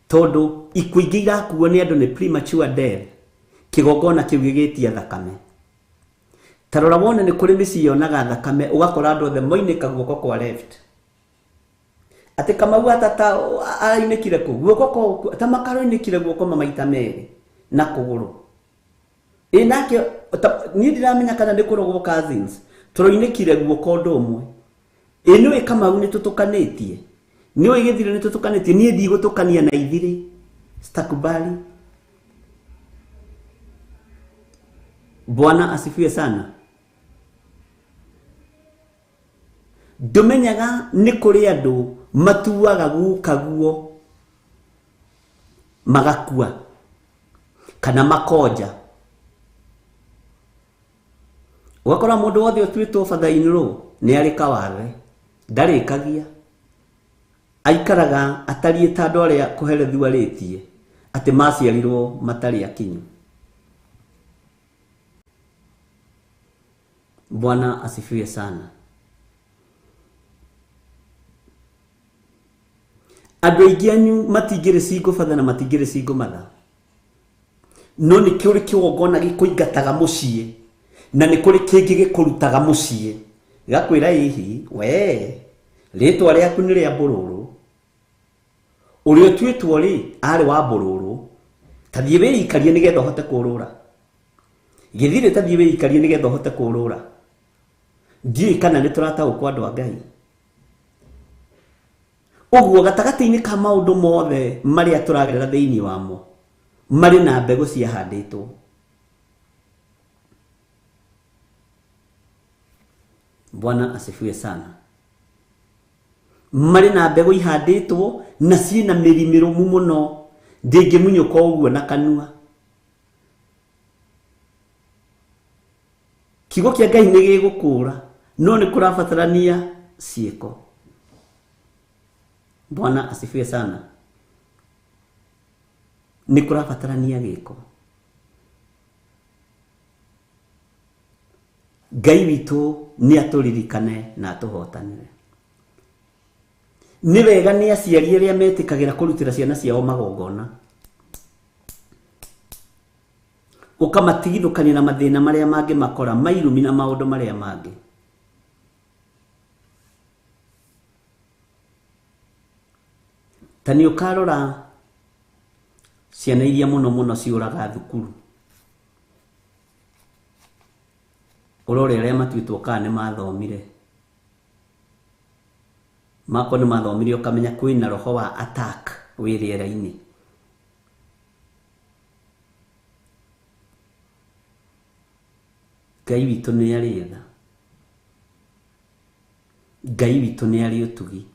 Speaker 1: Tondu ikuũ ingĩ irakuo nĩ andũ nĩ premature death, kĩgongona kĩu gĩgĩtia thakame. Ta rora wone nĩ kũrĩ mĩciĩ yonaga thakame, ũgakora andũ othe moinĩka guoko kwa left. Atĩ Kamau atata ainĩkire kũ guoko ta Makaro ainĩkire guoko maita merĩ na kũgũrũ. Nake niĩ ndiramenya kana nĩ kũrogwo cousins tũroinĩkire guoko ũndũ ũmwe. Nĩũĩ Kamau nĩ tũtũkanĩtie, nĩũĩ Gĩthirĩ nĩ tũtũkanĩtie, niĩ ndigũtũkania na Ithirĩ, stakubali. Bwana asifiwe sana. Ndũmenyaga nĩ kũrĩ andũ matuaga guka guo magakua kana makonja. Ũgakora mũndũ wothe ũtuĩtwo father-in-law nĩ arĩ kawathe, ndarĩkagia, aikaraga atariĩ ta andũ arĩa kũherethio arĩtie atĩ maciarirwo matarĩ akinyu. Bwana asifiwe sana. Andũ aingĩ anyu matingĩrĩ single father na matingĩrĩ single mother, no nĩ kĩũrĩ kĩgongona gĩkũingataga mũciĩ na nĩ kũrĩ kĩngĩ gĩkũrutaga mũciĩ gĩgakwĩra hihi we rĩtwa rĩaku nĩ rĩa Mbũrũrũ, ũrĩa ũtuĩtwo rĩ arĩ wa Mbũrũrũ, ta thiĩ wĩikarie nĩgetha ũhote kũrũra. Gĩthirĩ ta thiĩ wĩikarie nĩgetha ũhote kũrũra. Ndiũĩ kana nĩ tũrataũkwo andũ a Ngai. Ũguo gatagatĩ-inĩ ka maũndũ mothe marĩa tũragerera thĩinĩ wamo marĩ na mbegũ ciahandĩtwo. Bwana asifiwe sana. Mari na mbegu ihanditwo na ciina mirimirumu muno ndingimunyuka uguo na kanua. Kiugo kia Ngai ni gigukura no ni kurabatarania ciiko. Bwana asifiwe sana. Ni kurabatarania giko. Ngai witu ni aturirikane na atuhotanire. Ni wega ni aciari aria metikagira kurutira ciana ciao magongona. Ukamatigithukania na mathina maria mangi makora mairumi na maundu maria mangi. Tani ukarora ciana iria muno ciuraga thukuru. Urore aria matuitwo kana ni mathomire. Mako ni mathomire ukamenya kwina roho wa attack wiriera-ini. Ngai witu ni ari tha. Ngai witu ni ari utugi.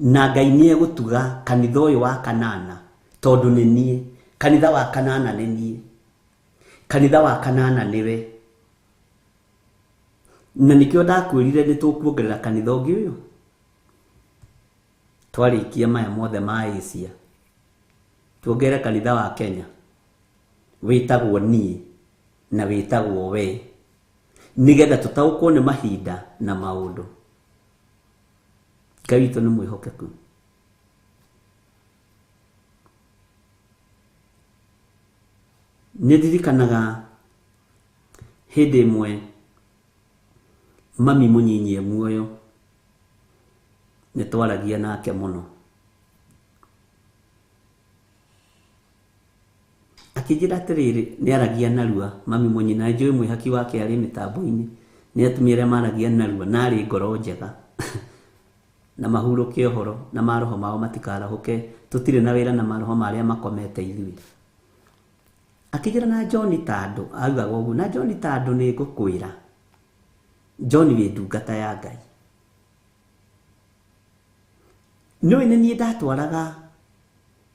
Speaker 1: Na Ngai ni egutuga kanitha uyu wa kanana tondu ni nie. Kanitha wa kanana ni nie. Kanitha wa kanana niwe. Na nikio ndakwirire ni tukuongerera kanitha ungi uyu. Twarikia maya mothe ma Asia. Tuongere kanitha wa Kenya. Witagwo nie na witagwo we. Nigetha tutaukwo ni mahinda na maundu. Ngai witu ni mwihokeku. Nidirikanaga hindi imwe mami munyinyi muoyo ni twaragia nake muno. Akijira atiriri ni aragia narua mami munyina njui mwihaki wake ari mitambo-ini ni atumire maragia narua na ari ngoro njega na mahuruke uhoro na maroho mao matikarahuke tutire na wira na maroho maria makomete ithui. Akijira na John Tando auga gogu na John Tando ni ngukwira John wi ndungata ya Ngai. No ine ni ndatwaraga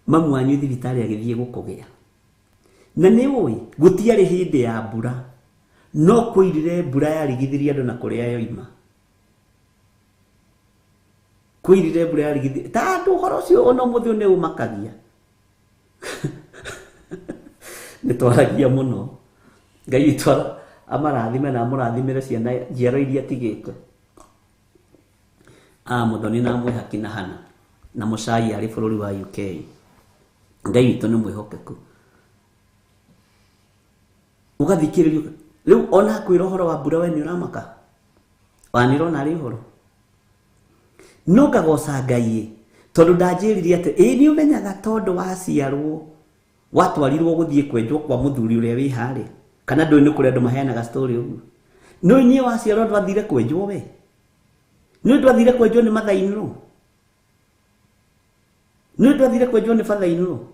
Speaker 1: mamu wanyu thibitari agithie gukugea. Na ni ui gutiari hindi ya mbura no kuirire mbura yarigithirie andu na kuria yoima. Kuirire mbura yarigithirie Tando horo cio ono muthio ni umakagia. Ni twaragia muno. Ngai twara amarathime na murathimire ciana njiaro iria tigite. Muthoni na mwihaki na hana na mucai ari bururi wa UK. Ngai witu ni mwihokeku. Ugathikiririo riu ona kwira horo wa mbura we ni uramaka. Wanirona ari horo. No ngagoca Ngai tondu ndanjiririe ati ni umenyaga tondu waciarwo watwarirwo guthie kwenjwo kwa muthuri uria wi hari kana ndui ni kuri andu maheanaga story uguo. No nie waciarwo ndwathire kwenjwo we. No ndwathire kwenjwo ni mathainiro. No ndwathire kwenjwo ni fathainiro.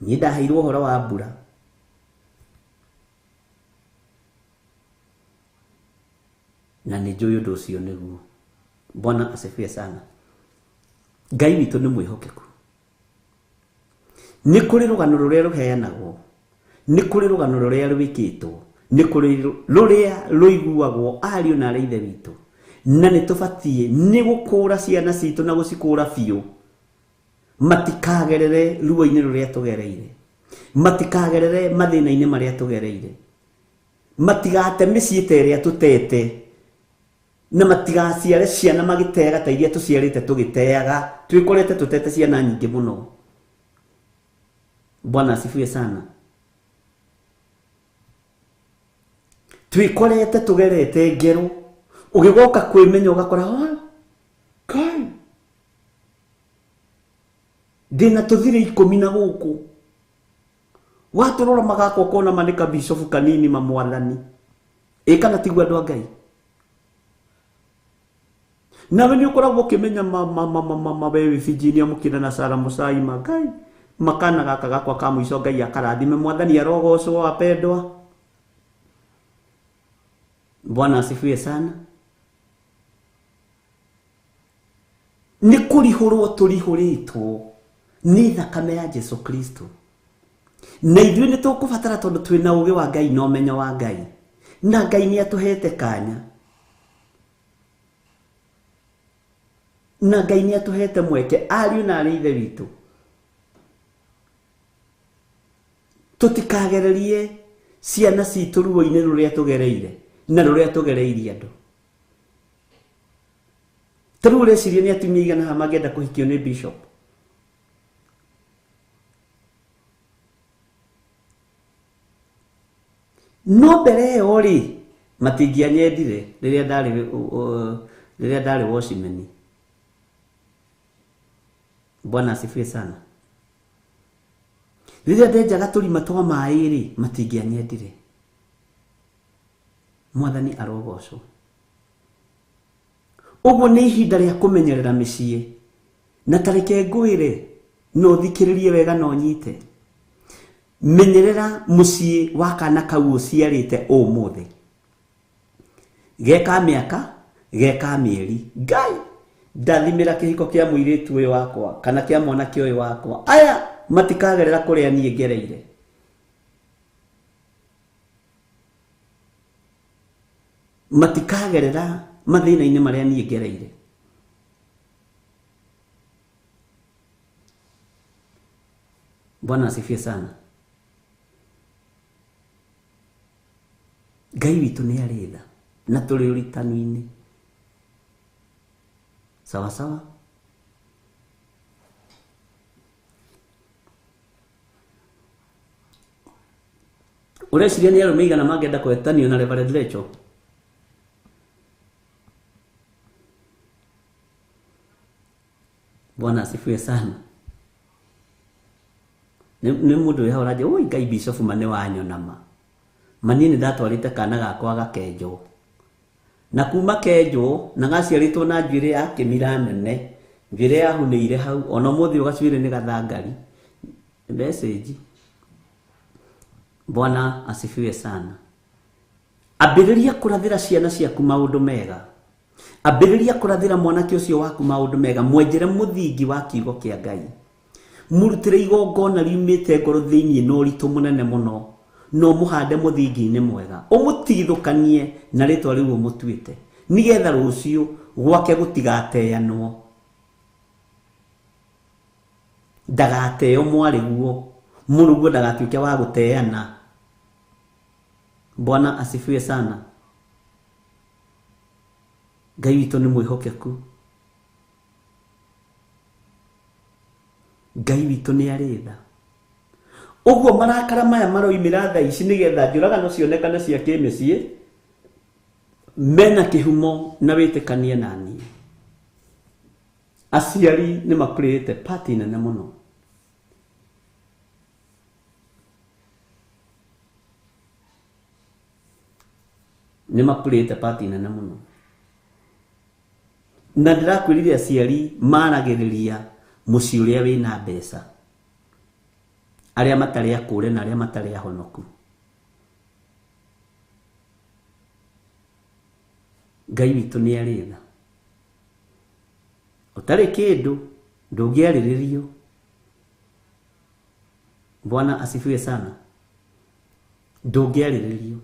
Speaker 1: Ni ndaheirwo horo wa mbura. Na ni njui undu ucio niguo. Bwana asifiwe sana. Ngai witu ni mwihokeku. Ni kuri rugano ruria ruheanagwo. Ni kuri rugano ruria rwikitwo. Ni kuri ruria ruiguagwo ariu na arithe witu. Na ni tubatie ni gukura ciana citu na gucikura biu. Matikagerere ruo-ini ruria tugereire. Matikagerere mathina-ini maria tugereire. Matigate micii iria tutete. Na matigaciare ciana magitega ta iria tuciarite tugiteaga. Twikorete tutete ciana nyingi muno. Bwana asifiwe sana. Twikorete tugerete ngero. Ugigoka kwimenya ugakora Kai ndina tuthire 10 na guku. Waturora magako kona manika bishofu kanini mamwathani. Kana tigwa andu a Ngai. Nawe ni ukoragwo ukimenya mabewi Virginia mukina na Sara Musai Ngai. Makana gaka gakwa ka muico Ngai akarathime mwathani arogocwo apendwa. Bwana asifiwe sana. nĩ kũrihũrwo tũrihũrĩtwo nĩ thakame ya Jesu Kristo. Na ithuĩ nĩ tũkũbatara tondũ twĩna ũũgĩ wa Ngai na ũmenyo wa Ngai, na Ngai nĩ atũhete kanya, na Ngai nĩ atũhete mweke, ariũ na arĩ ithe witũ, tũtikagererie ciana citũ ruo-inĩ rũrĩa tũgereire na rũrĩa tũgereirie andũ. Tarĩu ũreciria nĩ atumia aigana haha mangĩenda kũhikio nĩ bishop? No mbere ĩyo rĩ matingĩanyendire rĩrĩa ndarĩ Washington. Bwana asifiwe sana. Rĩrĩa ndenjaga tũrima twa maĩ rĩ matingĩanyendire. Mwathani arogocwo. Ũguo nĩ ihinda rĩa kũmenyerera mĩciĩ, na tareke ngwĩre no thikĩrĩrie wega no nyite. Menyerera mũciĩ wa kana kau ũciarĩte ũmũthĩ. Geka mĩaka, geka mĩeri. Ngai ndathimĩra kĩhiko kĩa mũirĩtu ũyũ wakwa kana kĩa mwanake ũyũ wakwa, aya matikagerera kũrĩa niĩ ngereire. Matikagerera mathĩna-inĩ marĩa niĩ ngereire. Bwana asifiwe sana. Ngai witũ nĩ arĩ tha na tũrĩ ũritani-inĩ. Sawa sawa. Ũreciria nĩ arũme aigana mangĩenda kũhetanio na Reverend Rachel? Bwana asifiwe sana. Nĩ mũndũ wĩha ũranjĩ, oi Ngai bishop mane wanyona ma. Manini ndatwarĩte kana gakwa gakenjwo. Na kuma kenjwo na gaciarĩtwo na njuĩrĩ ya kĩmira nene, njuĩrĩ yahunĩire hau, ona mũthĩ ũgacuĩrĩ nĩ gathangari. Message. Bwana asifiwe sana. Ambĩrĩria kũrathĩra ciana ciaku maũndũ mega. Ambĩrĩria kũrathĩra mwanake ũcio waku maũndũ mega, mwenjere mũthingi wa kiugo kĩa Ngai. Mũrutĩre igongona riumĩte ngoro thĩinĩ na ũritũ mũnene mũno, no mũhande mũthingi-inĩ mwega. Ũmũtigithũkanie na rĩtwa rĩu ũmũtuĩte, nĩgetha rũciũ gwake gũtigateanwo. Ndagateo mwarĩguo, mũrũguo ndagatuĩke wa gũteana. Bwana asifiwe sana. Ngai witũ nĩ mwĩhokeku. Ngai witũ nĩ arĩ tha. Ũguo marakara maya maroimĩra thaa ici nĩgetha njũragano cionekane cia kĩmĩciĩ, mena kĩhumo na wĩtĩkanie na niĩ. Aciari nĩ makurĩte pati nene mũno. Nĩ makurĩte pati nene mũno. Na ndĩrakwĩrire aciari maragĩrĩria mũciĩ ũrĩa wĩna mbeca, arĩa matarĩ akũre na arĩa matarĩ ahonoku. Ngai witũ nĩ arĩ tha. Ũtarĩ kĩndũ ndũngĩarĩrĩrio. Bwana asifiwe sana. Ndũngĩarĩrĩrio.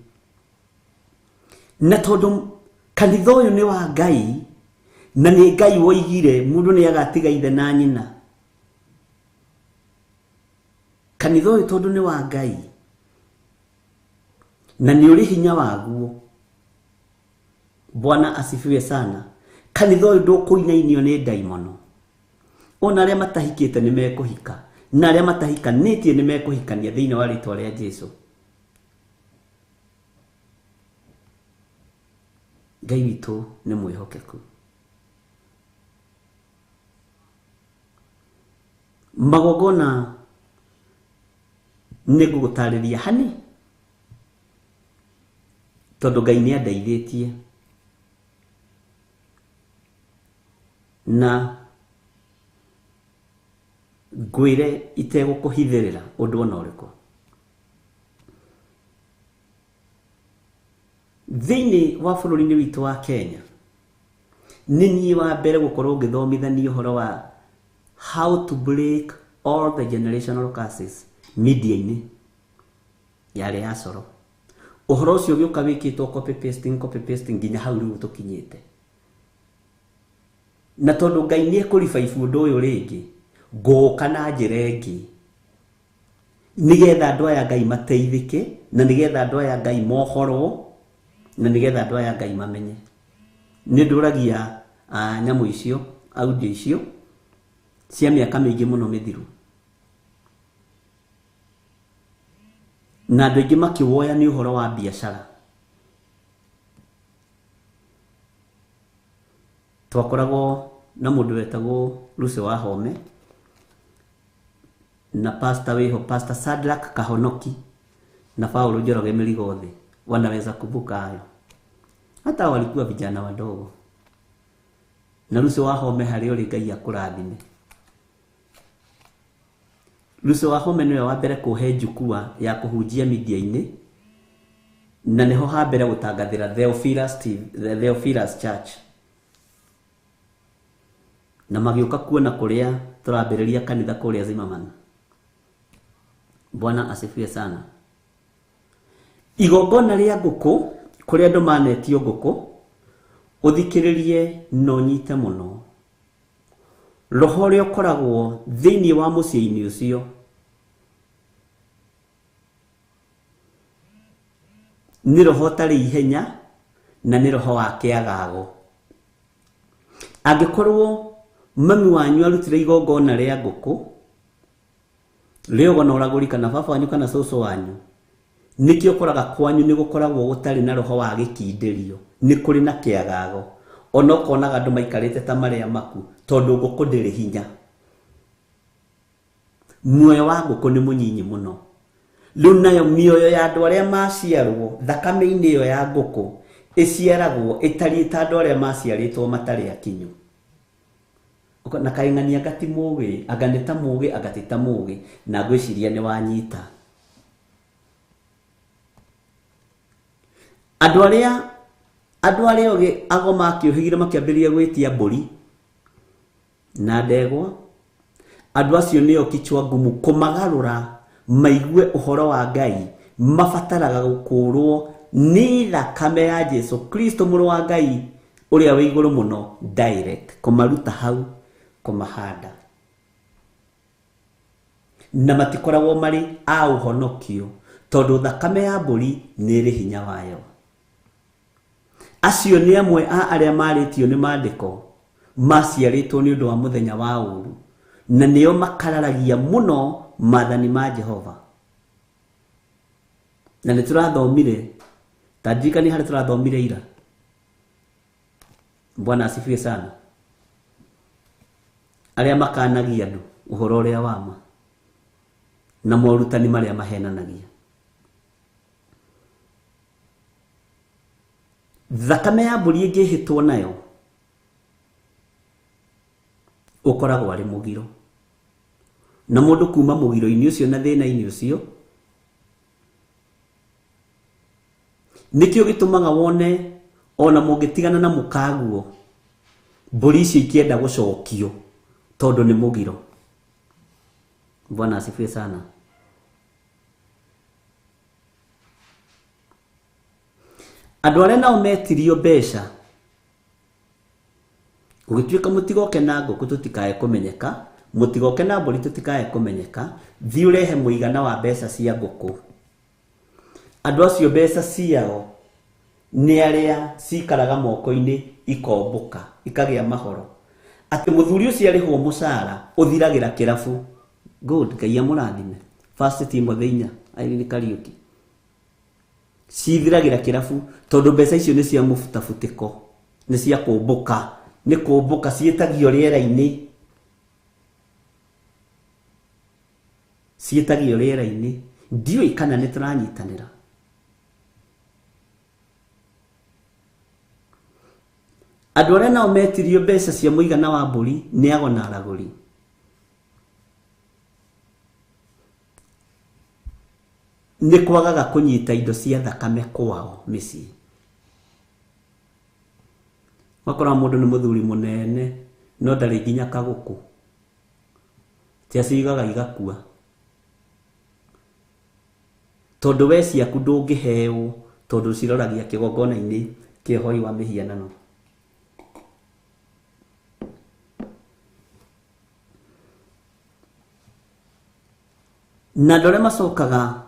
Speaker 1: Na tondũ kanitha ũyũ nĩ wa Ngai, na nĩ Ngai woigire mũndũ nĩ agatiga ithe na nyina. Kanitha ũyũ tondũ nĩ wa Ngai na nĩ ũrĩ hinya waguo. Bwana asifiwe sana. Kanitha ũyũ ndũkũinainio nĩ ndaimono. Ona arĩa matahikĩte nĩ mekũhika, na arĩa matahikanĩtie nĩ mekũhikania thĩinĩ wa rĩtwa rĩa Jesũ. Ngai witũ nĩ mwĩhokeku. Magongona nĩ ngũgũtarĩria hani, tondũ Ngai nĩ andeithĩtie na ngwĩre itegũkũhithĩrĩra ũndũ ona ũrĩkũ. Thĩinĩ wa bũrũri-inĩ witũ wa Kenya nini wa mbere gukorwo ngithomithania uhoro wa how to break all the generational curses media-ini yale ya coro. Uhoro ucio gioka wikitwo copy pasting nginya hau riu tukinyite. Na tondu Ngai ni ekuribaibu undu uyu ringi ngoka na njira ingi nigetha andu aya Ngai mateithike na nigetha andu aya Ngai mohorwo na nigetha andu aya Ngai mamenye. Ni nduragia nyamu icio audio icio cia miaka mingi muno mithiru, na andu aingi makiwoya ni uhoro wa biashara. Twakoragwo na mundu wetagwo Lucy Wahome na pastor weho Pastor Sadrak Kahonoki na Paulo Njoroge Meligothi, wanaweza kubuka hayo. Hata walikuwa vijana wadogo. Na Lucy Wahome hario Ngai akurathime. Lucy Wahome niwe wa mbere kuhe njukua ya kuhunjia media-ini, na niho ha mbere gutangathira Theophilus Church. Na magioka kuona kuria turambiriria kanitha kuria Zimmerman. Bwana asifiwe sana. Igongona ria nguku kuria andu manetio nguku uthikiririe no nyite muno. Roho ria ukoragwo thiini wa mucii-ini ucio ni roho tari ihenya na ni roho wa kiagago. Angikorwo mami wanyu arutire igongona ria nguku leo gona uraguri kana baba wanyu kana soso wanyu, nikio koraga kwanyu ni gukoragwo gutari na roho wa gikindirio, ni kuri na kiagago. Ono konaga andu maikarite ta maria maku tondu nguku ndiri hinya. Muoyo wa nguku ni munyinyi muno. Riu nayo mioyo ya andu aria maciarwo thakame-ini iyo ya nguku iciaragwo itari ta andu aria maciaritwo matari akinyu. Na kaingania gati mugi aganeta mugi agatita mugi na gwiciria ni wanyita. Andu aria oge agoma akiohigire makiambiria gwitia mburi na ndegwa. Andu acio nio kichwa ngumu kumagarura maigue uhoro wa Ngai, mabataraga gukurwo ni thakame ya Jesu Kristo muru wa Ngai uria wi iguru muno direct, kumaruta hau kumahanda. Na matikoragwo mari a uhonokio tondu thakame ya mburi ni ri hinya wayo. Acio ni amwe a aria maritio ni maandiko maciaritwo ni undu wa muthenya wa uru, na nio makararagia muno mathani ma Jehova. Na ni turathomire tajika ni hari turathomire ira. Bwana asifiwe sana. Aria makanagia andu uhoro uria wama na morutani maria mahenanagia. Thakame ya mburi ingihitwo nayo ukoragwo ari mugiro, na mundu kuma mugiro-ini ucio na thina-ini ucio nikio gitumaga wone ona mungitigana na mukaguo mburi icio ikienda gucokio tondu ni mugiro. Bwana asifiwe sana. Andu aria nao metirio mbeca gugituika mutigoke na nguku tutikae kumenyeka, mutigoke na mburi tutikae kumenyeka, thi urehe muigana wa mbeca cia nguku. Andu acio mbeca ciao ni aria cikaraga moko-ini ikombuka ikagia mahoro. Ati muthuri ucio arihwo mucara uthiragira kirabu. Good, Ngai amurathime. 1 Timothy 4 Irene Kariuki. Cithiragira kirabu tondu mbeca icio ni cia mufutafutiko, ni cia kumbuka, ni kumbuka cietagio riera-ini. Cietagio riera-ini. Ndiyo ikana ni turanyitanira. Andu aria nao metirio mbeca cia muigana wa mburi ni ago na araguri. Ni kwagaga kunyita indo cia thakame kwao micii. wakora mundu ni muthuri munene no ndari nginya kaguku tiacigaga igakua tondu we ciaku ndungiheo tondu ciroragia kigongona-ini kia hoi wa mihianano. Na ndore macokaga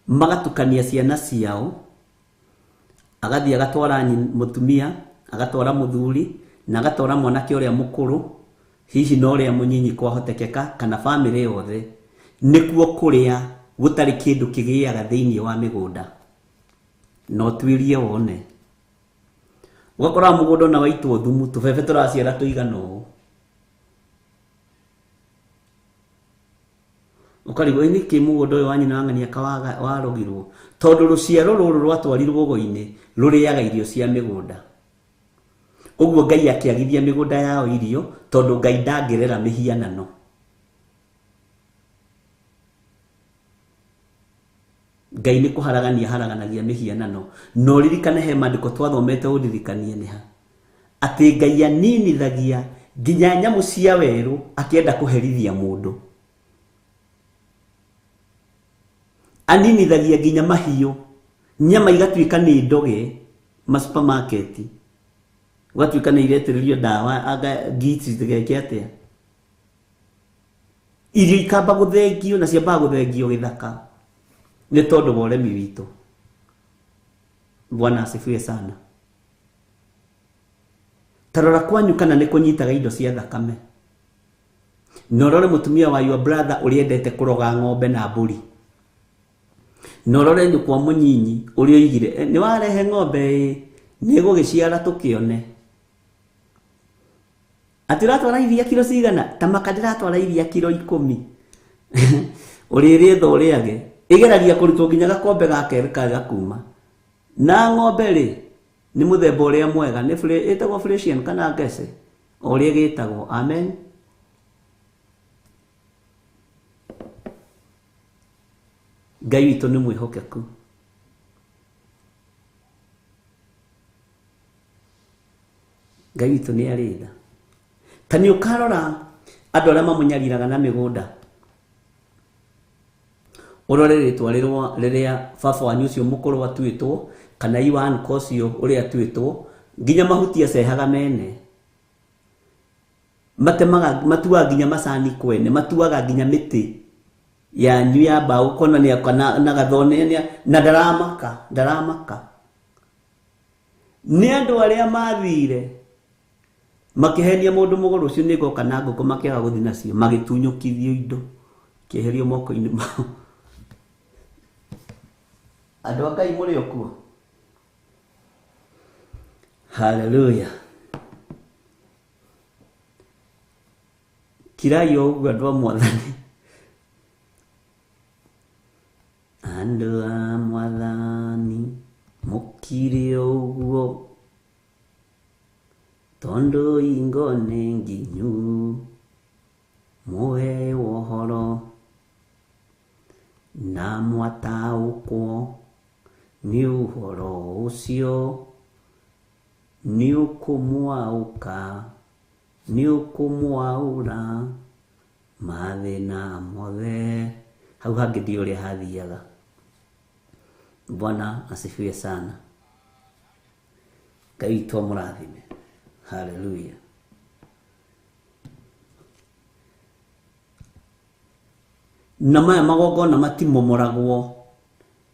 Speaker 1: magatukania ciana ciao, agathii agatwara mutumia, agatwara muthuri, na agatwara mwanake uria mukuru, hihi no uria munyinyi kwahotekeka kana family yothe, nikuo kuria gutari kindu kigiaga thiini wa migunda. No twirie wone ugakora mugunda na waitwo thumu tubebe turaciara tuigano ukarigo ini ki mugunda uyu wanyina wangania kawaga warogirwo tondu ruciaro ruru rwatwarirwo go-ini ruriaga irio cia migunda. Uguo Ngai akiagithia migunda yao irio tondu Ngai ndangirera mihianano. Ngai ni kuharagania haraganagia mihianano. No ririkane he mandiko twathomete uririkanie ni ha ati Ngai aninithagia nginya nyamu cia weru akienda kuherithia mundu. Aninithagia nginya mahiu, nyama igatuika ni ndoge ma supermarket, gwatuika ni iretererio dawa aga giti zigeke atia irio ikamba guthengio na ciamba guthengio githaka ni tondu wa uremi witu. Bwana asifiwe sana. Tarora kwanyu kana ni kunyitaga indo cia thakame. Norore mutumia wa your brother uriendete kuroga ng'ombe na mburi. Norore nyukwa munyinyi uri oigire ni warehe ng'ombe ni gugiciara tukione. Atiratwara iria kilo cigana tamaka ndiratwara iria kilo 10. Uri ritho uriage igeragia kurutwo nginya gakombe gakereka gakuma. Na ng'ombe ri ni muthemba uria mwega ni etagwo Frisian kana ngese uria gitagwo. Amen. Ngai witu ni mwihokeku. Ngai witu ni aritha. Tani ukarora andu aria mamunyariraga na migunda. Urore ritwa riria baba wanyu ucio mukuru atuitwo kana Iwan Kosio uria atuitwo nginya mahuti acehaga mene. Matemaga matuaga nginya macani kwene, matuaga nginya miti ya nyu ya bau kona ni kana na gathone na ndaramaka. Ni andu aria mathire makihenia mundu muguru ucio ni goka na nguko makiaga guthi nacio magitunyukithio indo kieherio moko-ini mao. Andu a Ngai muri okuo. Hallelujah. Kirai uguo andu a Mwathani. Andu a Mwathani mukire uguo tondu ingo ni nginyu muhe wohoro na mwataukwo ni uhoro ucio ni ukumwauka ni ukumwaura mathina mothe. Hau hangi ndio uria hathiaga. Bwana asifiwe sana. Ngai tu amurathime. Hallelujah. Na maya magongona matimomoragwo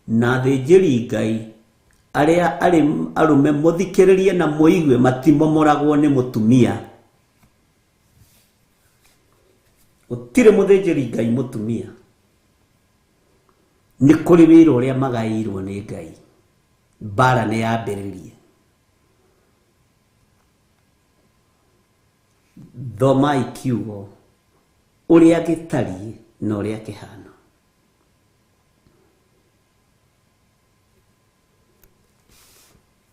Speaker 1: na thĩnjĩri Ngai aria arume muthikiririe na muigue matimomoragwo ni mutumia. Utire muthĩnjĩri Ngai mutumia. Ni kuri wira uria magairwo ni Ngai. Bara ni yambiririe. Thomai kiugo uria gitari na uria kihana.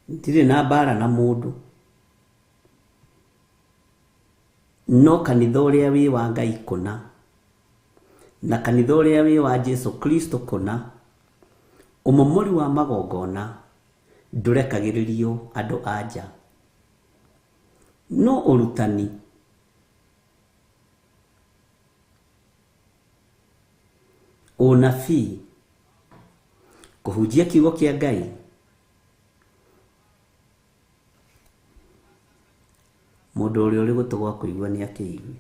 Speaker 1: Ndire na bara na mundu. No kanitha uria wi wa Ngai kuna na kanitha uria wi wa Jesu Kristo kuna umomori wa magongona ndurekagiririo andu anja. no urutani. Unabii, kuhunjia kiugo kia Ngai, mundu uria uri gutugwa kuigua ni akiigwe.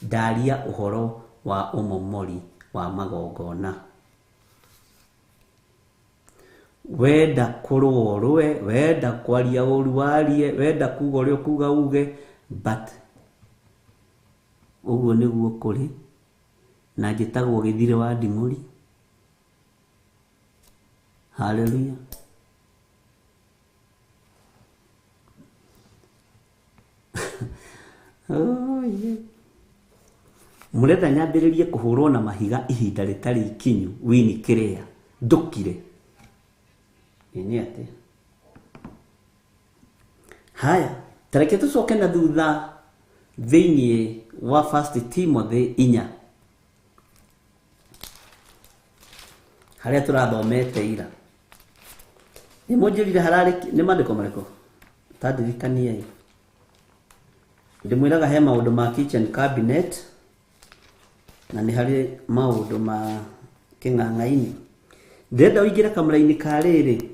Speaker 1: Ndaria uhoro wa umomori wa magongona. Wenda kurorwe, wenda kwaria uru warie, wenda kuga uria kuga uge, but uguo niguo kuri na njitagwo githire wa nding'uri. Hallelujah. Oh, yeah. Muretha nyambiririe kuhurwo na mahiga ihinda ritari ikinyu wini kirea ndukire. Ini ate. Haya, tareke tucoke na thutha thiini wa 1 Timothy 4. Haria turathomete ira. Ni mujirire harari ni mandiko mariko. Tadirikanie. Ndimwiraga he maundu ma kitchen cabinet na ni hari maundu ma king'ang'aini. Ndenda uigire kamera-ini kariri.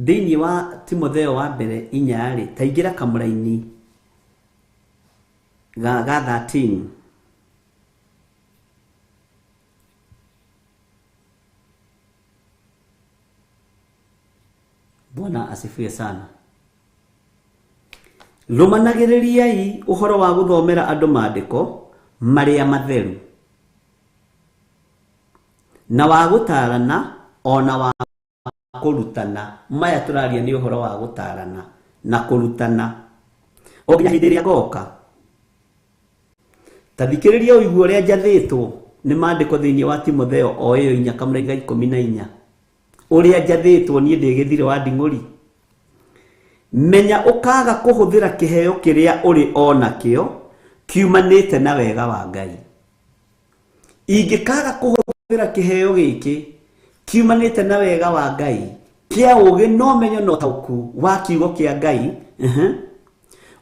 Speaker 1: Thiini wa Timotheo wa mbere 4 taingira kamera-ini ga 13. Bwana asifiwe sana. Rumanagiririai uhoro wa guthomera andu maandiko maria matheru na wa gutarana ona wa kurutana. Maya turaria ni uhoro wa gutarana na kurutana o nginya hindi iria ngoka. Tathikiriria uiguo ria njathitwo ni maandiko thiini wa Timotheo o iyo 4:14. Uria njathitwo nie ndi githire wa nding'uri. Menya ukaga kuhuthira kiheo kiria uri ona kio kiumanite na wega wa Ngai. Ingikaga kuhuthira kiheo giki kiumanite na wega wa Ngai, kia ugi no menyo no tauku wa kiugo kia Ngai,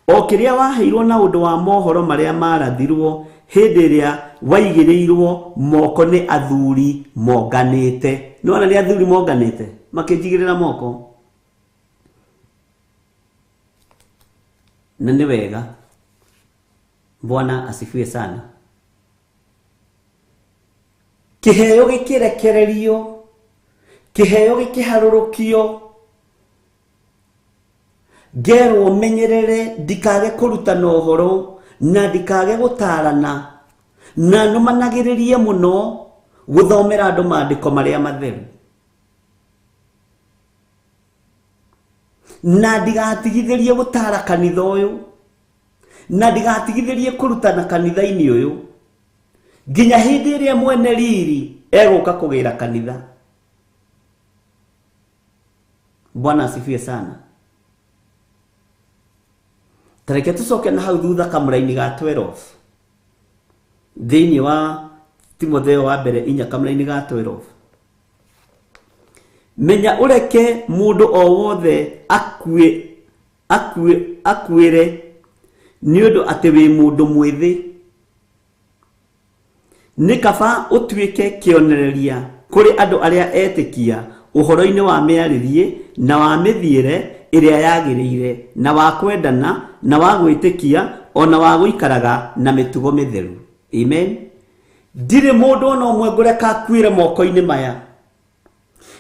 Speaker 1: o kiria waheirwo na undu wa mohoro maria marathirwo hindi iria waigirirwo moko ni athuri monganite. Nona ni athuri monganite makijigirira moko. Na ni wega. Bwana asifiwe sana. Kiheo gikirekererio, kiheo gikiharurukio, gerwo menyerere ndikage kurutana uhoro na ndikage gutarana na numanagiririe muno guthomera andu maandiko maria matheru na ndigatigithirie gutara kanitha uyu na ndigatigithirie kurutana kanitha-ini uyu nginya hindi iria mwene riri eguka kugira kanitha. Bwana asifiwe sana. Tareke tucoke na hau thutha kamera-ini ga 12 thiini wa Timotheo wa mbere 4 kamera-ini ga 12. Menya ureke mundu o wothe akuire ni undu ati wi mundu mwithi. Ni kaba utuike kionereria kuri andu aria etikia uhoro-ini wa miaririe na wa mithiire iria yagirire na wa kwendana na wa gwitikia ona wa guikaraga na mitugo mitheru. Amen. Ndire mundu ona umwe ngureka akuire moko-ini maya.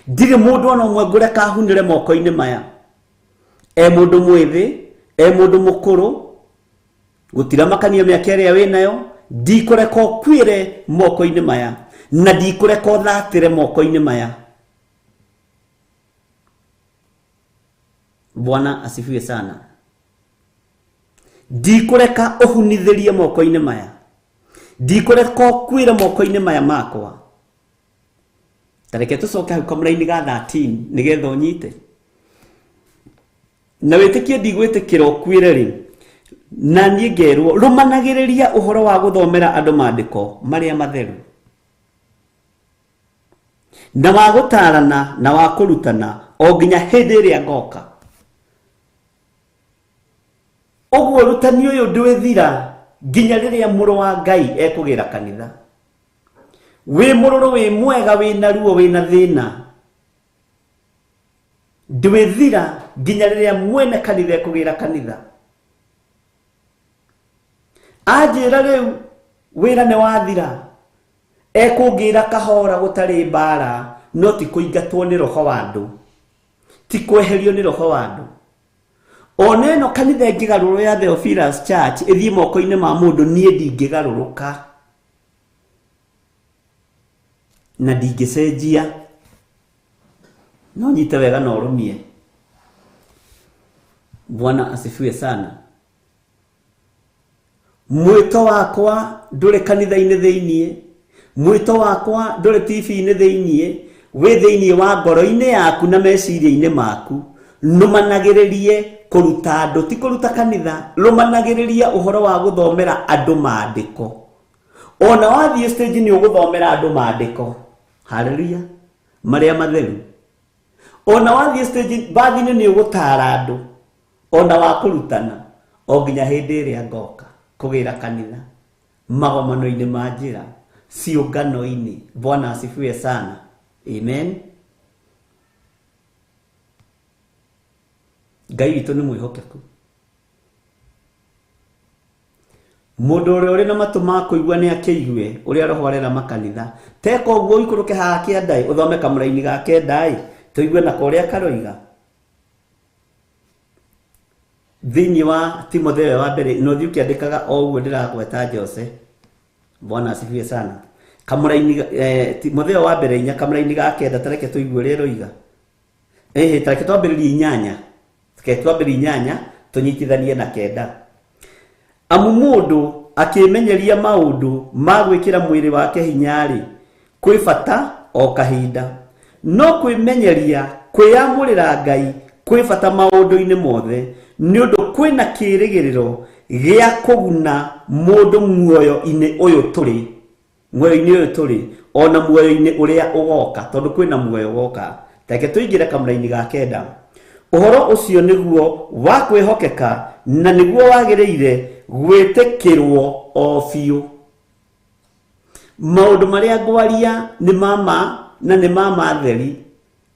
Speaker 1: Ndire mundu ona umwe ngureka ahunire moko-ini maya. Mundu mwithi, mundu mukuru, gutira makania miaka iria winayo, ndikureka ukuire moko-ini maya na ndikureka uthatire moko-ini maya. Bwana asifiwe sana. Ndikureka uhunithirie moko-ini maya, ndikureka ukuire moko-ini maya makwa. Tareke tucoke hau kamera-ini ga 13 nigetha unyite. Na witikie ndigwitikira ukuire ri na nie ngerwo rumanagiriria uhoro wa guthomera andu maandiko maria matheru na wa gutarana na wa kurutana o nginya hindi iria ngoka. Oguo rutani uyu ndwithira nginya riria muru wa Ngai ekugira kanitha. Wi mururu wi mwega wina ruo wina thina. Ndwithira nginya riria mwene kanitha ekugira kanitha. Ajira riu wira ne wathira ekugira kahora gutari mbara no ti kuingatwo ni roho wa andu, ti kweherio ni roho wa andu. Oneno kanitha ingigaruru ya Theophilus Church ithie moko-ini ma mundu nie ndingigaruruka na ndingicenjia, no nyite wega na urumie. Bwana asifiwe sana. Mwito wakwa ndure kanitha-ini thiinie, mwito wakwa ndure TV-ini thiinie, we thiinie wa ngoro-ini yaku na meciria-ini maku. Numanagiririe kuruta andu, ti kuruta kanitha. Rumanagiririe uhoro wa guthomera andu maandiko. Ona wathie stage ni uguthomera andu maandiko. Haleluya. Maria matheru. Ona wathie stage bathini ni ugutara andu. Ona wa kurutana o nginya hindi iria ngoka kugira kanitha magomano-ini ma njira, ciungano-ini. Bwana asifiwe sana. Amen. Ngai witũ nĩ mwĩhokeku. Mũndũ ũrĩa ũrĩ na matũ ma kũigua nĩ akĩigue ũrĩa roho arera makanitha. Teka ũguo ikũrũke haha kĩanda ũthome kamũra-inĩ ga kenda tũigue nako ũrĩa karoiga. Thĩinĩ wa Timotheo wa mbere no thiĩ ũkĩandĩkaga o ũguo ndĩragweta Jose. Bwana asifiwe sana. Kamũra-inĩ Timotheo wa mbere 4 kamũra-inĩ ga kenda tareke tũigue ũrĩa roiga. Tareke twambĩrĩrie 8. Twambĩrĩrie 8 tũnyitithanie na kenda. Amu mũndũ akĩmenyeria maũndũ ma gwĩkĩra mwĩrĩ wake hinya-rĩ, kwĩ bata o kahinda. No kwĩmenyeria kwĩyamũrĩra Ngai kwĩ bata maũndũ-inĩ mothe, nĩ ũndũ kwĩna kĩĩrĩgĩrĩro gĩa kũguna mũndũ muoyo-inĩ ũyũ tũrĩ, muoyo-inĩ ũyũ tũrĩ, ona muoyo-inĩ ũrĩa ũgoka, tondũ kwĩna muoyo ũgoka. Reke tũingĩre kamũra-inĩ ga kenda. Uhoro ucio niguo wa kwihokeka na niguo wagiriire gwitikirwo o biũ. Maundu maria ngwaria ni mama na ni mama theri.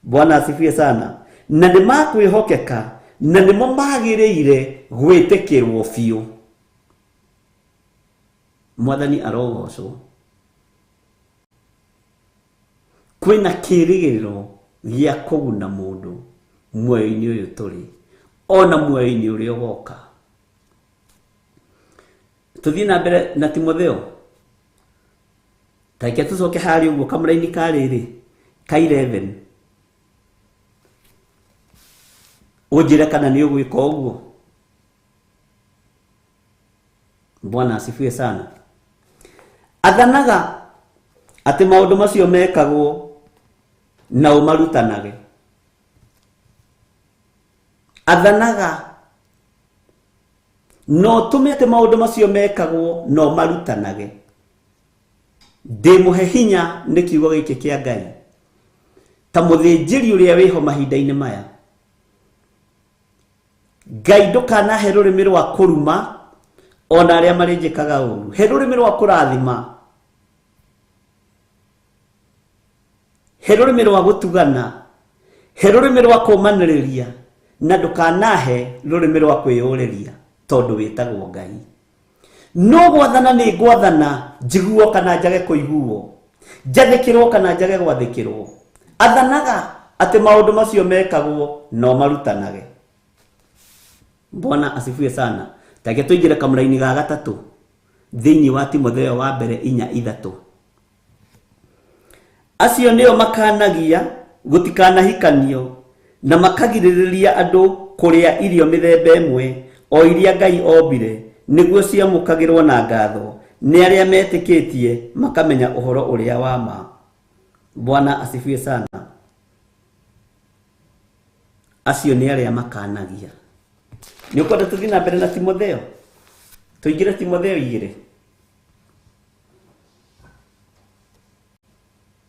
Speaker 1: Bwana asifiwe sana. Na ni ma kwihokeka na nimo magiriire gwitikirwo biũ. Mwathani arogocwo. Kwina kĩĩrĩgĩrĩro gĩa kũguna mũndũ muoyo-inĩ ũyũ tũrĩ, ona muoyo-inĩ ũrĩa ũgoka. Tũthiĩ na mbere na Timotheo. Tareke tũcoke harĩ ũguo kamũra-inĩ ka rĩrĩ ka 11. Ũnjĩre kana nĩ ũgwĩka ũguo. Bwana asifiwe sana. Athanaga atĩ maũndũ macio mekagwo na ũmarutanage. Athanaga no tumete maundu macio mekagwo no marutanage. Ndimuhe hinya nĩ kiugo gĩkĩ kĩa Ngai ta mũthĩnjĩri ũrĩa wĩho mahinda-inĩ maya. Ngai ndũkanahe rũrĩmĩ rwa kũruma ona arĩa marĩnjĩkaga ũru. He rũrĩmĩ rwa kũrathima, he rũrĩmĩ rwa gũtugana, he rũrĩmĩ rwa kũmanĩrĩria, na ndũkanahe rũrĩmĩ rwa kwĩyũrĩria tondũ wĩtagwo Ngai. No gwathana nĩ gwathana njiguo kana njage kũiguo, njathĩkĩrwo kana njage gwathĩkĩrwo. Athanaga atĩ maũndũ macio mekagwo no marutanage. Bwana asifiwe sana. Take tũingĩre kamũra-inĩ ga 3 thĩinĩ wa Timotheo wa mbere 4:3. Acio nĩo makanagia gũtikanahikanio na makagirĩrĩria andũ kũrĩa irio mĩthemba ĩmwe o iria Ngai ombire nĩguo ciamũkagĩrwo na ngatho nĩ arĩa metĩkĩtie makamenya ũhoro ũrĩa wa ma. Bwana asifiwe sana. Acio nĩ arĩa makanagia. Nĩ ũkwenda tũthiĩ na mbere na Timotheo. Tũingĩre Timotheo 2.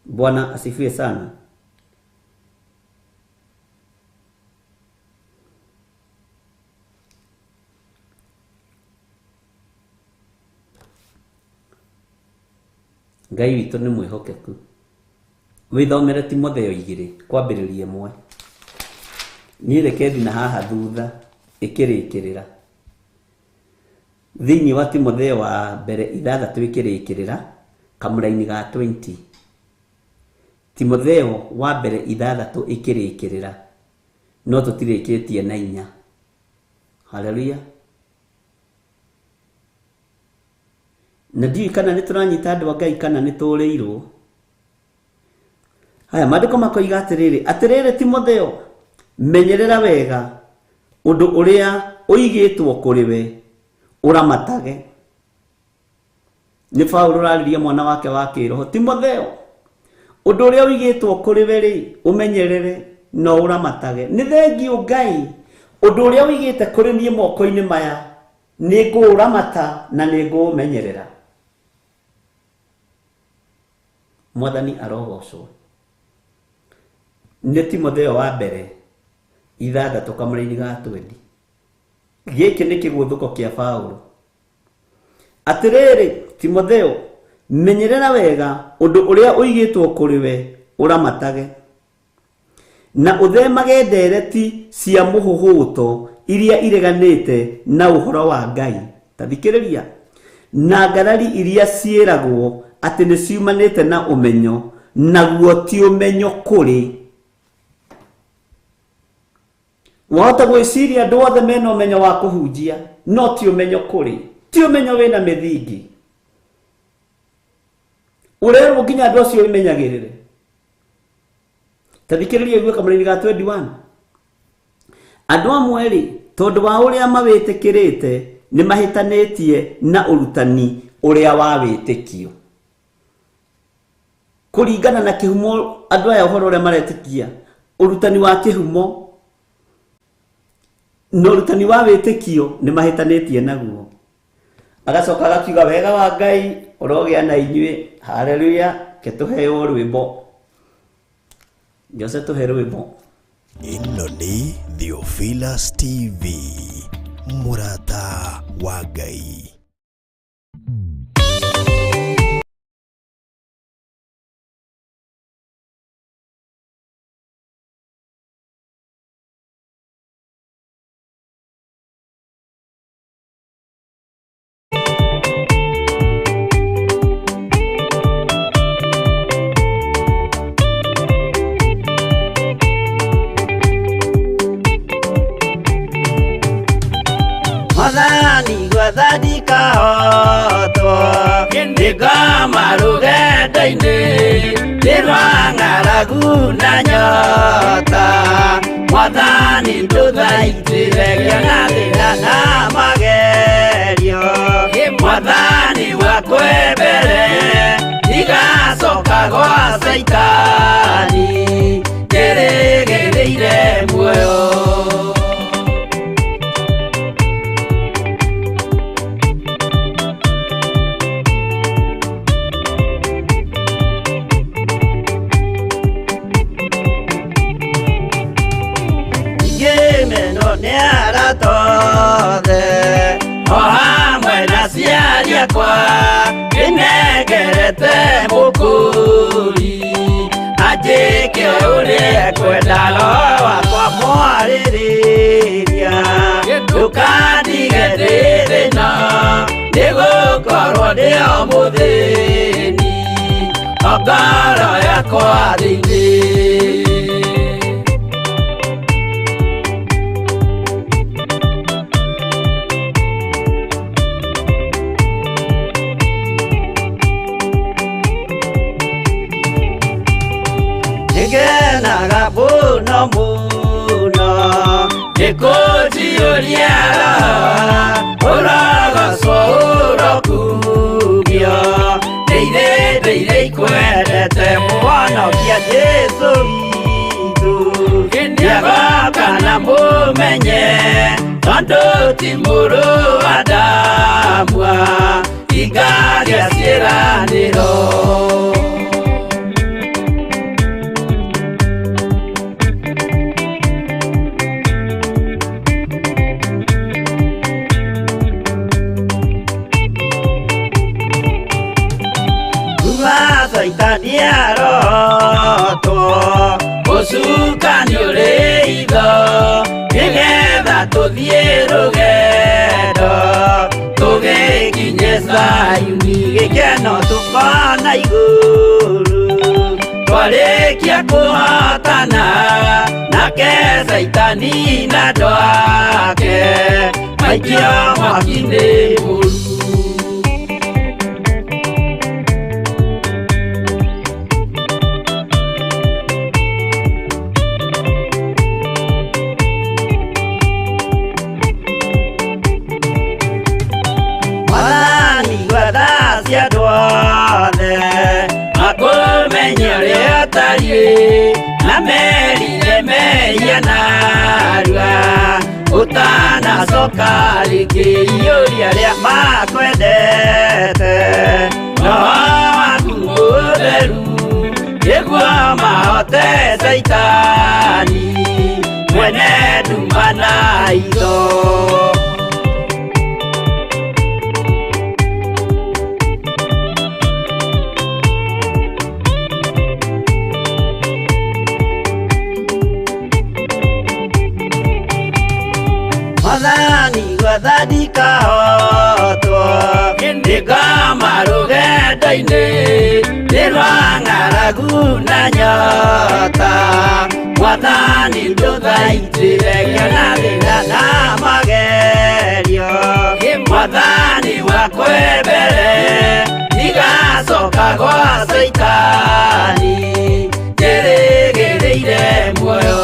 Speaker 1: Bwana asifiwe sana. Ngai witũ nĩ mwĩhokeku. Wĩthomere Timotheo 2 kwambĩrĩria 1. Niĩ reke thiĩ na haha thutha ĩkĩrĩkĩrĩra. Thĩinĩ wa Timotheo wa mbere 6 ĩkĩrĩkĩrĩra kamũra-inĩ ga 20. Timotheo wa mbere 6 ĩkĩrĩkĩrĩra. No tũtirĩkĩtie na 4. Hallelujah. Na ndiũĩ kana nĩ tũranyita andũ a Ngai kana nĩ tũũrĩirwo. Haya, maandĩko makoiga atĩrĩrĩ Timotheo, menyerera wega ũndũ ũrĩa ũigĩtwo kũrĩ we, ũramatage. Nĩ Paulo ararĩria mwana wake wa kĩroho. Timotheo, ũndũ ũrĩa ũigĩtwo kũrĩ we rĩ, ũmenyerere no ũramatage. Nĩ thengiũ Ngai, ũndũ ũrĩa ũigĩte kũrĩ niĩ moko-inĩ maya nĩ ngũũramata na nĩ ngũũmenyerera. Mwathani arogocwo. Nĩ Timotheo wa mbere 6 kamũra-inĩ ga 20. Gĩkĩ nĩ kĩgũthũko kĩa Paulo. Atĩrĩrĩ Timotheo, menyerera wega ũndũ ũrĩa ũigĩtwo kũrĩ we, ũramatage. Na ũthemage ndereti cia mũhũhũto iria ireganĩte na ũhoro wa Ngai. Tathikĩrĩria. Na ngarari iria ciĩragwo atĩ nĩ ciumanĩte na ũmenyo, naguo ti ũmenyo kũrĩ. Wahota gwĩciria andũ othe mena ũmenyo wa kũhunjia, no ti ũmenyo kũrĩ. Ti ũmenyo wĩna mĩthingi. Ũrerwo nginya andũ acio imenyagĩrĩre. Tathikĩrĩria igue kamũra-inĩ ga 21. Andũ amwe rĩ, tondũ wa ũrĩa mawĩtĩkĩrĩte nĩ mahĩtanĩtie na ũrutani ũrĩa wa wĩtĩkio. Kũringana na kĩhumo andũ aya ũhoro ũrĩa maretĩkia, ũrutani wa kĩhumo na ũrutani wa wĩtĩkio nĩ mahĩtanĩtie naguo. Agacoka agakiuga wega wa Ngai ũrogĩa na inyuĩ. Hallelujah. Ke tũheo rwĩmbo. Jose tũhe rwĩmbo.
Speaker 2: Ĩno nĩ Theophilus TV, mũrata wa Ngai.
Speaker 1: Wathani kahotwo nĩngoma rũgendo-inĩ nĩrwa ng'aragu na nyota. Mwathani ndũthaitĩre na thĩna na magerio. Mwathani wakwe mbere igacoka gwa Saitani ngĩrĩgĩrĩire muoyo. O hamwe na ciari akwa nĩnengerete mũkũri anjĩke ũrĩa kwenda roho wakwa mwarĩrĩria. Ndũkandige ndĩ thĩna nĩgũkorwo ndĩ o mũthĩni, o ngoro yakwa thĩinĩ. Ngenaga mũno mũno nĩkũnjiyũria ũrogocwo ũrokugio. Ndeithĩ ikwendete mũhonokia Jesũ witũ. Nĩagoka na mũmenye tondũ ti mũrũ wa ndamwa, ingagĩa ciĩranĩro. niarotwo ucukani uri itho nigetha tuthie rugendo tugikinye Sayuni gikeno tukona iguru twarikia kuhotana nake Saitani na ndwake maikio mwaki-inĩ mũru. Mwathani gwetha cia andũ othe akũmenye ũrĩa ũtariĩ na merire mehia narua ũtanacoka rĩngĩ iyũria rĩa makwendete roho waku mũtheru nĩguo mahote Saitani mwene nduma na itho. Mwathani gwetha ndikahotwo ndikama rũgendo-inĩ nĩ rwa ng'aragu na nyota. Mwathani ndũthaitĩre ngĩona thĩna na magerio. Mwathani wakwa mbere ndigacoka gwa Saitani njĩrĩgĩrĩire muoyo.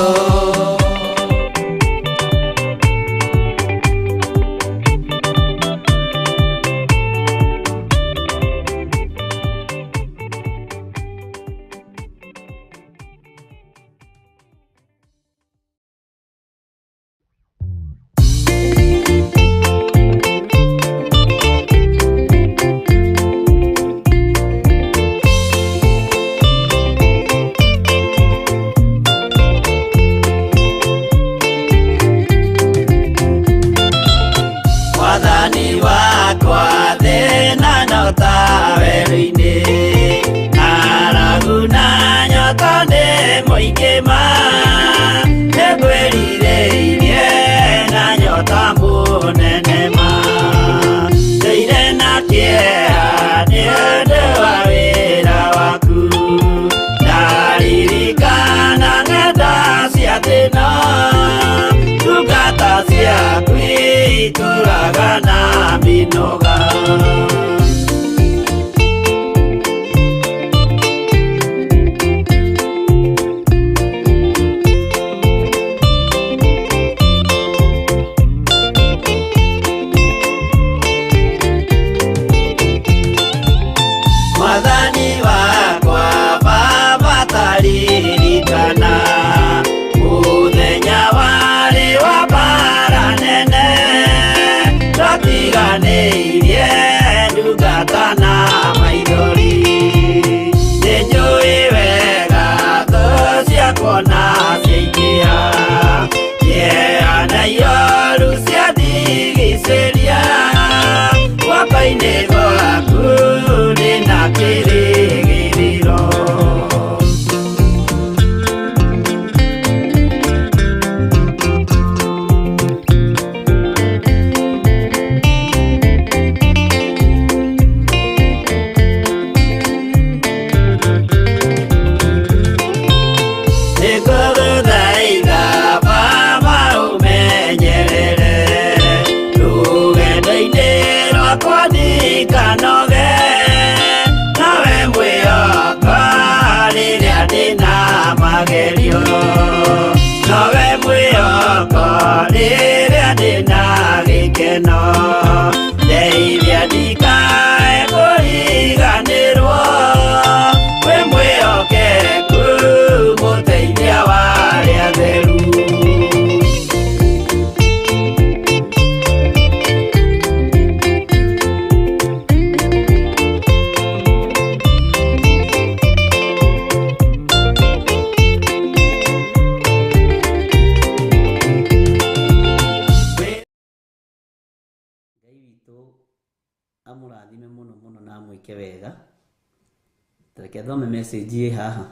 Speaker 1: Reke thome message haha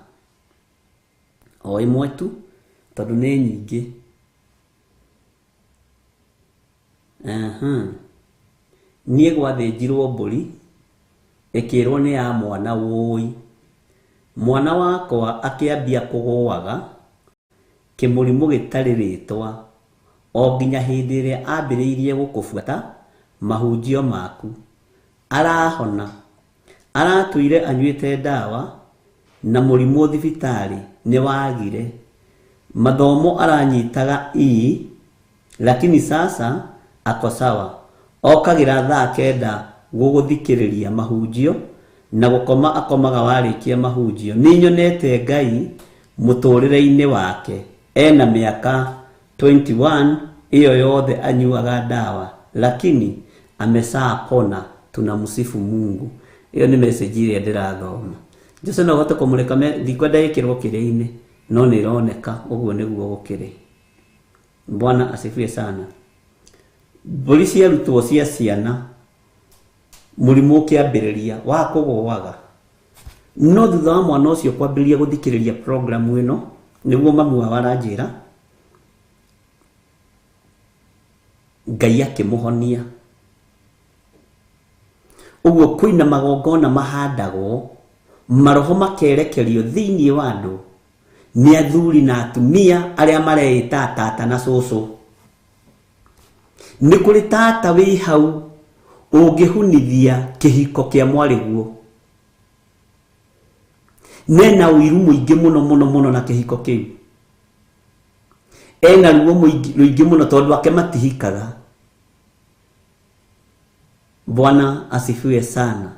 Speaker 1: o imwe tu tondu ni nyingi. Nie gwathĩnjirwo mbũri ĩkĩrwo nĩ ya mwana wũi. Mwana wakwa akĩambia kũgũaga kĩmũrimũ gĩtarĩ rĩtwa o nginya hĩndĩ ĩrĩa ambĩrĩirie gũkũbuata mahunjio maku. Arahona, aratũire anyuĩte ndawa na mũrimũ thibitarĩ nĩ wagire. Mathomo aranyitaga lakini sasa ako sawa. Okagira thaa 9 gũgũthikĩrĩria mahunjio na gũkoma akomaga warĩkia mahunjio. Nĩnyonete Ngai mũtũrĩre-inĩ wake. Ena mĩaka 21, iyo yothe anyuaga ndawa, lakini ameshapona. Tunamsifu Mungu. Iyo ni message ile ndĩrathoma. Jose no gote kũmũreka ndikwenda ĩkĩrwo kĩrĩa-inĩ, no nĩ ĩroneka ũguo nĩguo gũkĩrĩ. Bwana asifiwe sana. Mbũri ciarutwo cia ciana mũrimũ ũkĩambĩrĩria wa kũgũaga, no thutha wa mwana ũcio kwambĩrĩria gũthikĩrĩria program ĩno, nĩguo mami wao aranjĩra Ngai akĩmũhonia. Uguo kwĩna magongona mahandagwo, maroho makerekerio thĩinĩ wa andũ nĩ athuri na atumia arĩa mareĩta tata na cũcũ. Nĩ kũrĩ tata wĩ hau ũngĩhunithia kĩhiko kĩa mwarĩguo. Nena ũiru mũingĩ mũno na kĩhiko kĩu. Ena ruo mũingĩ mũno tondũ ake matihikaga. Bwana asifiwe sana.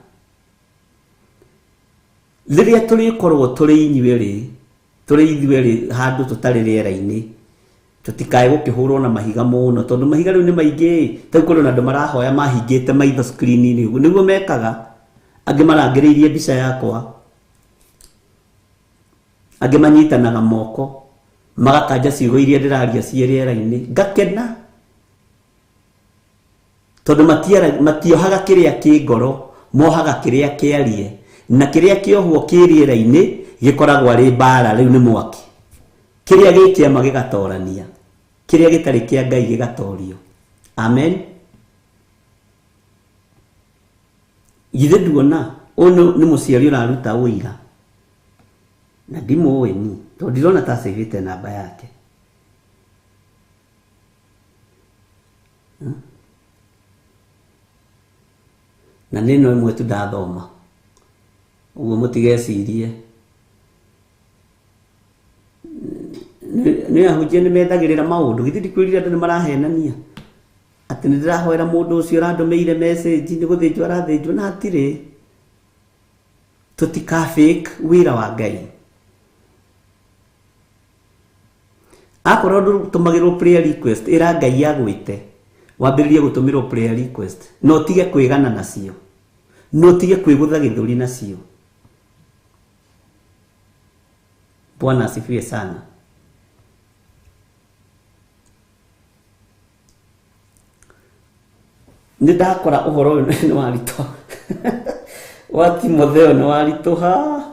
Speaker 1: Rĩrĩa tũrĩkorwo tũrĩ ithuĩ handũ tũtarĩ rĩera-inĩ, tutikae gũkĩhũrwo na mahiga mũno tondũ mahiga rĩu nĩ maingĩ. Tau kũrĩ na andũ marahoya mahingĩte maitho screen-inĩ ũguo nĩguo mekaga. Angĩ marangĩrĩirie mbica yakwa, angĩ manyitanaga moko magakanja ciugo iria ndĩraria ciĩ rĩera-inĩ. Ngakena tondũ matiohaga kĩrĩa kĩ ngoro, mohaga kĩrĩa kĩarie, na kĩrĩa kĩohwo kĩ rĩera-inĩ gĩkoragwo arĩ mbara. Rĩu nĩ mwaki. Kĩrĩa gĩkĩama gĩgatorania, kĩrĩa gĩtarĩ kĩa Ngai gĩgatorio. Amen. Githĩ nduona ũyũ nĩ mũciari ũraruta ũira, na ndimũĩ ni tondũ ndirona ta savĩte namba yake. Na nĩno ĩmwe tu ndathoma, ũguo mũtigecirie. Nĩ ahunjia nĩ methagĩrĩra maũndũ. Githĩ ndikwĩrire andũ nĩ marahenania atĩ nĩ ndĩrahoera mũndũ ũcio ũrandũmĩire message nĩ gũthĩnjwo arathĩnjwo, na hatirĩ. Tũtika fake wĩra wa Ngai. Akorwo ndũtũmagĩrwo prayer request, ĩra Ngai agwĩte wambĩrĩrie gũtũmĩrwo prayer request, no tige kwĩgana nacio, no tige kwĩgũtha gĩthũri nacio. Bwana asifiwe sana. Nĩ ndakora ũhoro ũyũ nĩ waritũ wa Timotheo nĩ waritũha.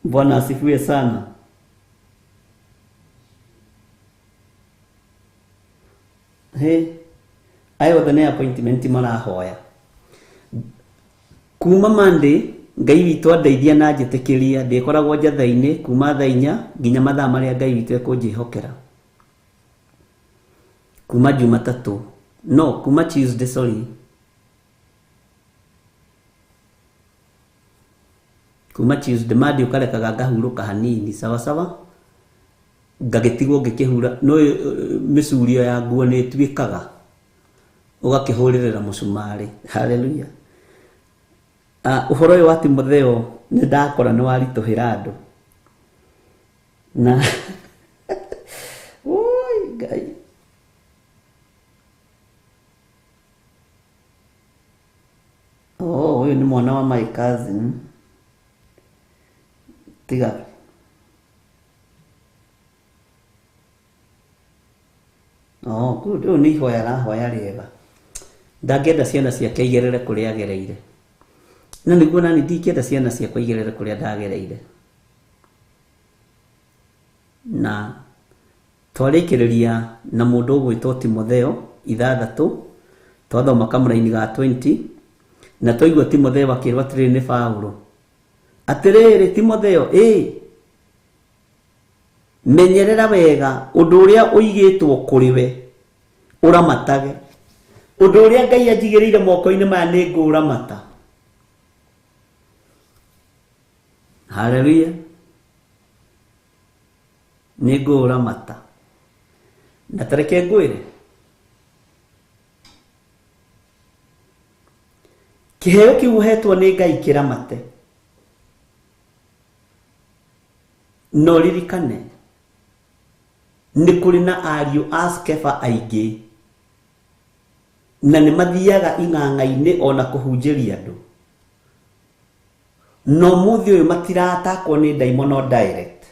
Speaker 1: Bwana asifiwe sana. Aya othe nĩ appointment marahoya. Kuma Monday Ngai witũ andeithia na njĩtĩkĩria ndĩkoragwo njatha-inĩ kuma thaa 4 nginya mathaa marĩa Ngai witũ ekũnjĩhokera. Kuma Jumatatũ, no kuma Tuesday, sorry. Kuma Tuesday, Monday ũkarekaga ngahurũka hanini sawa sawa, ngagĩtigwo ngĩkĩhura. No mĩcurio ya nguo nĩ ĩtuĩkaga, ũgakĩhũrĩrĩra mũcumarĩ. Hallelujah. Ũhoro ũyũ wa Timotheo nĩ ndakora nĩ waritũhĩra andũ na oi Ngai. Ũyũ nĩ mwana wa my cousin tiga. Good. Ũyũ nĩ ihoya arahoya rĩega. Ndangĩenda ciana ciake igerere kũrĩa agereire. na niguo nani ndikienda ciana ciakwa igerere kuria ndagereire. Na twarĩkĩrĩria na mũndũ ũgwĩtwo Timotheo 6 twathoma kamũraini ga 20 na twaigua Timotheo akĩrwo atĩrĩrĩ nĩ Paulo, atĩrĩrĩ Timotheo, menyerera wega ũndũ ũrĩa ũigĩtwo kũrĩ we, ũramatage. Ũndũ ũrĩa Ngai anjigĩrĩire moko-inĩ maya nĩ ngũramata. Haleluya. Nĩ ngũramata. Na tareke ngwĩre, kĩheo kĩu ũhetwo nĩ Ngai kĩramate. No ririkane nĩ kũrĩ na ariũ a Skefa aingĩ na nĩ mathiaga ing'ang'a-inĩ ona kũhunjĩria andũ. No mũthĩ ũyũ matiratakwo nĩ ndaimono direct,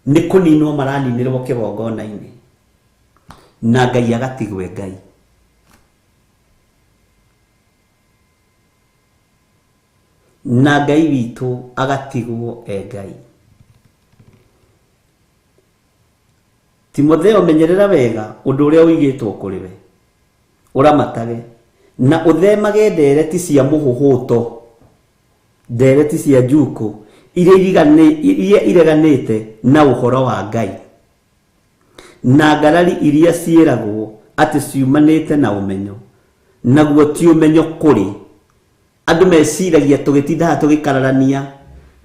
Speaker 1: nĩ kũninwo maraninĩrwo kĩgongona-inĩ na Ngai agatigwe Ngai. Na Ngai witũ agatigwo Ngai. Timotheo, menyerera wega ũndũ ũrĩa ũigĩtwo kũrĩ we, ũramatage na ũthemage ndereti cia mũhũhũto, ndereti cia njuko iria ireganĩte na ũhoro wa Ngai, na ngarari iria ciĩragwo atĩ ciumanĩte na ũmenyo, naguo ti ũmenyo kũrĩ. Andũ meciragia tũgĩtindaga tũgĩkararania,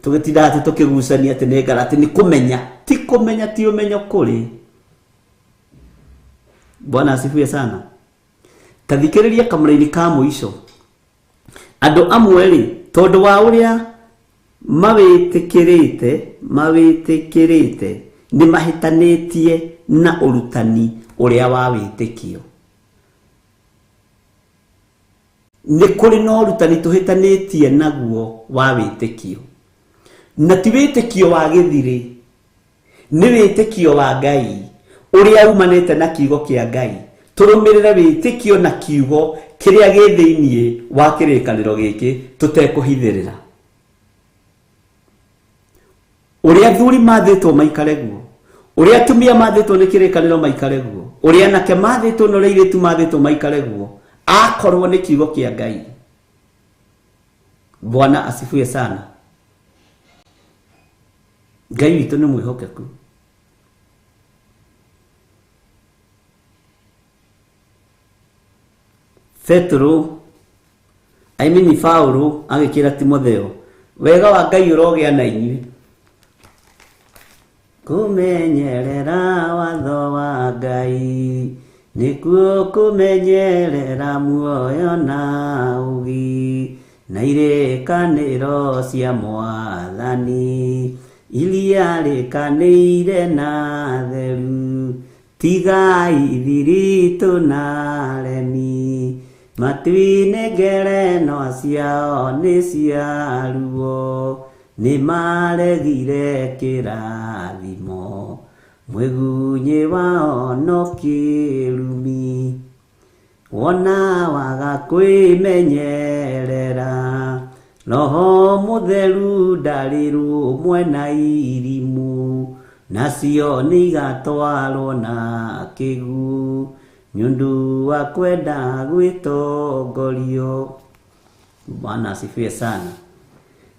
Speaker 1: tũgĩtindaga tũkĩgucania atĩ nĩ ngarati, nĩ kũmenya. Ti kũmenya, ti ũmenyo kũrĩ. Bwana asifiwe sana. Tathikĩrĩria kamũraini ka mũico. Andũ amwe rĩ, tondũ wa ũrĩa mawĩtĩkĩrĩte nĩ mahĩtanĩtie na ũrutani ũrĩa wa wĩtĩkio. Nĩ kũrĩ na ũrutani tũhĩtanĩtie naguo wa wĩtĩkio, na ti wĩtĩkio wa gĩthirĩ, nĩ wĩtĩkio wa Ngai ũrĩa umanĩte na kiugo kĩa Ngai. Tũrũmĩrĩre wĩtĩkio na kiugo kĩrĩa gĩ thĩinĩ wa kĩrĩkanĩro gĩkĩ tũtekũhithĩrĩra. Ũrĩa athuri mathĩtwo maikare guo, ũrĩa atumia mathĩtwo nĩ kĩrĩkanĩro maikare guo, ũrĩa anake mathĩtwo na ũrĩa airĩtu mathĩtwo maikare guo, akorwo nĩ kiugo kĩa Ngai. Bwana asifiwe sana. Ngai witũ nĩ mwĩhokeku. Paulo agĩkĩra Timotheo, wega wa Ngai ũrogĩa na inyuĩ. Kũmenyerera watho wa Ngai nĩkuo kũmenyerera muoyo na ũgi, na irĩkanĩro cia Mwathani iria rĩkanĩire na theru. Tigai thiritũ na remi, matu-inĩ ngerenwa ciao nĩ cia ruo, nĩ maregire kĩrathimo, mwĩgunyi wao no kĩrumi. Wona waga kwĩmenyerera, Roho Mũtheru ndarĩ rũmwe na irimũ, nacio nĩ igatwarwo na kĩgu, nĩũndũ wa kwenda gwĩtongorio. Bwana asifiwe sana.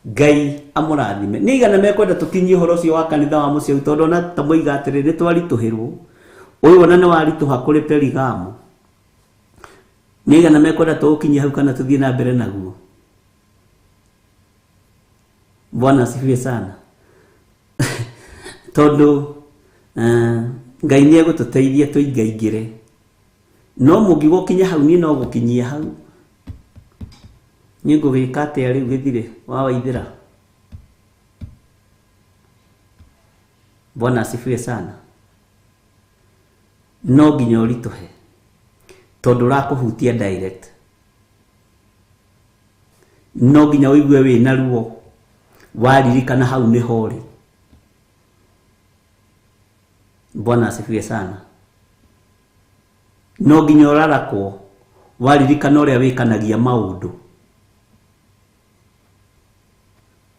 Speaker 1: Ngai amũrathime. Nĩ igana mekwenda tũkinyie ũhoro ũcio wa kanitha wa mũciĩ, tondũ ona ta moiga atĩrĩ nĩ twaritũhĩrwo. Ũyũ ona nĩ waritũha kũrĩ Perigamo. Nĩ igana mekwenda tũũkinyie hau kana tũthiĩ na mbere naguo. Bwana asifiwe sana. Tondũ Ngai nĩ egũtũteithia tũingaingĩre. No mũngĩgwo kinya hau niĩ no gũkinyia hau. Nĩ ngũgĩka atĩa rĩu gĩthirĩ wa Waithĩra? Bwana asifiwe sana. No nginya ũritũhe, tondũ ũrakũhutia direct. No nginya ũigue wĩna ruo, waririkana hau nĩ horĩ. Bwana asifiwe sana. No nginya ũrarakwo, waririkana ũrĩa wĩkanagia maũndũ.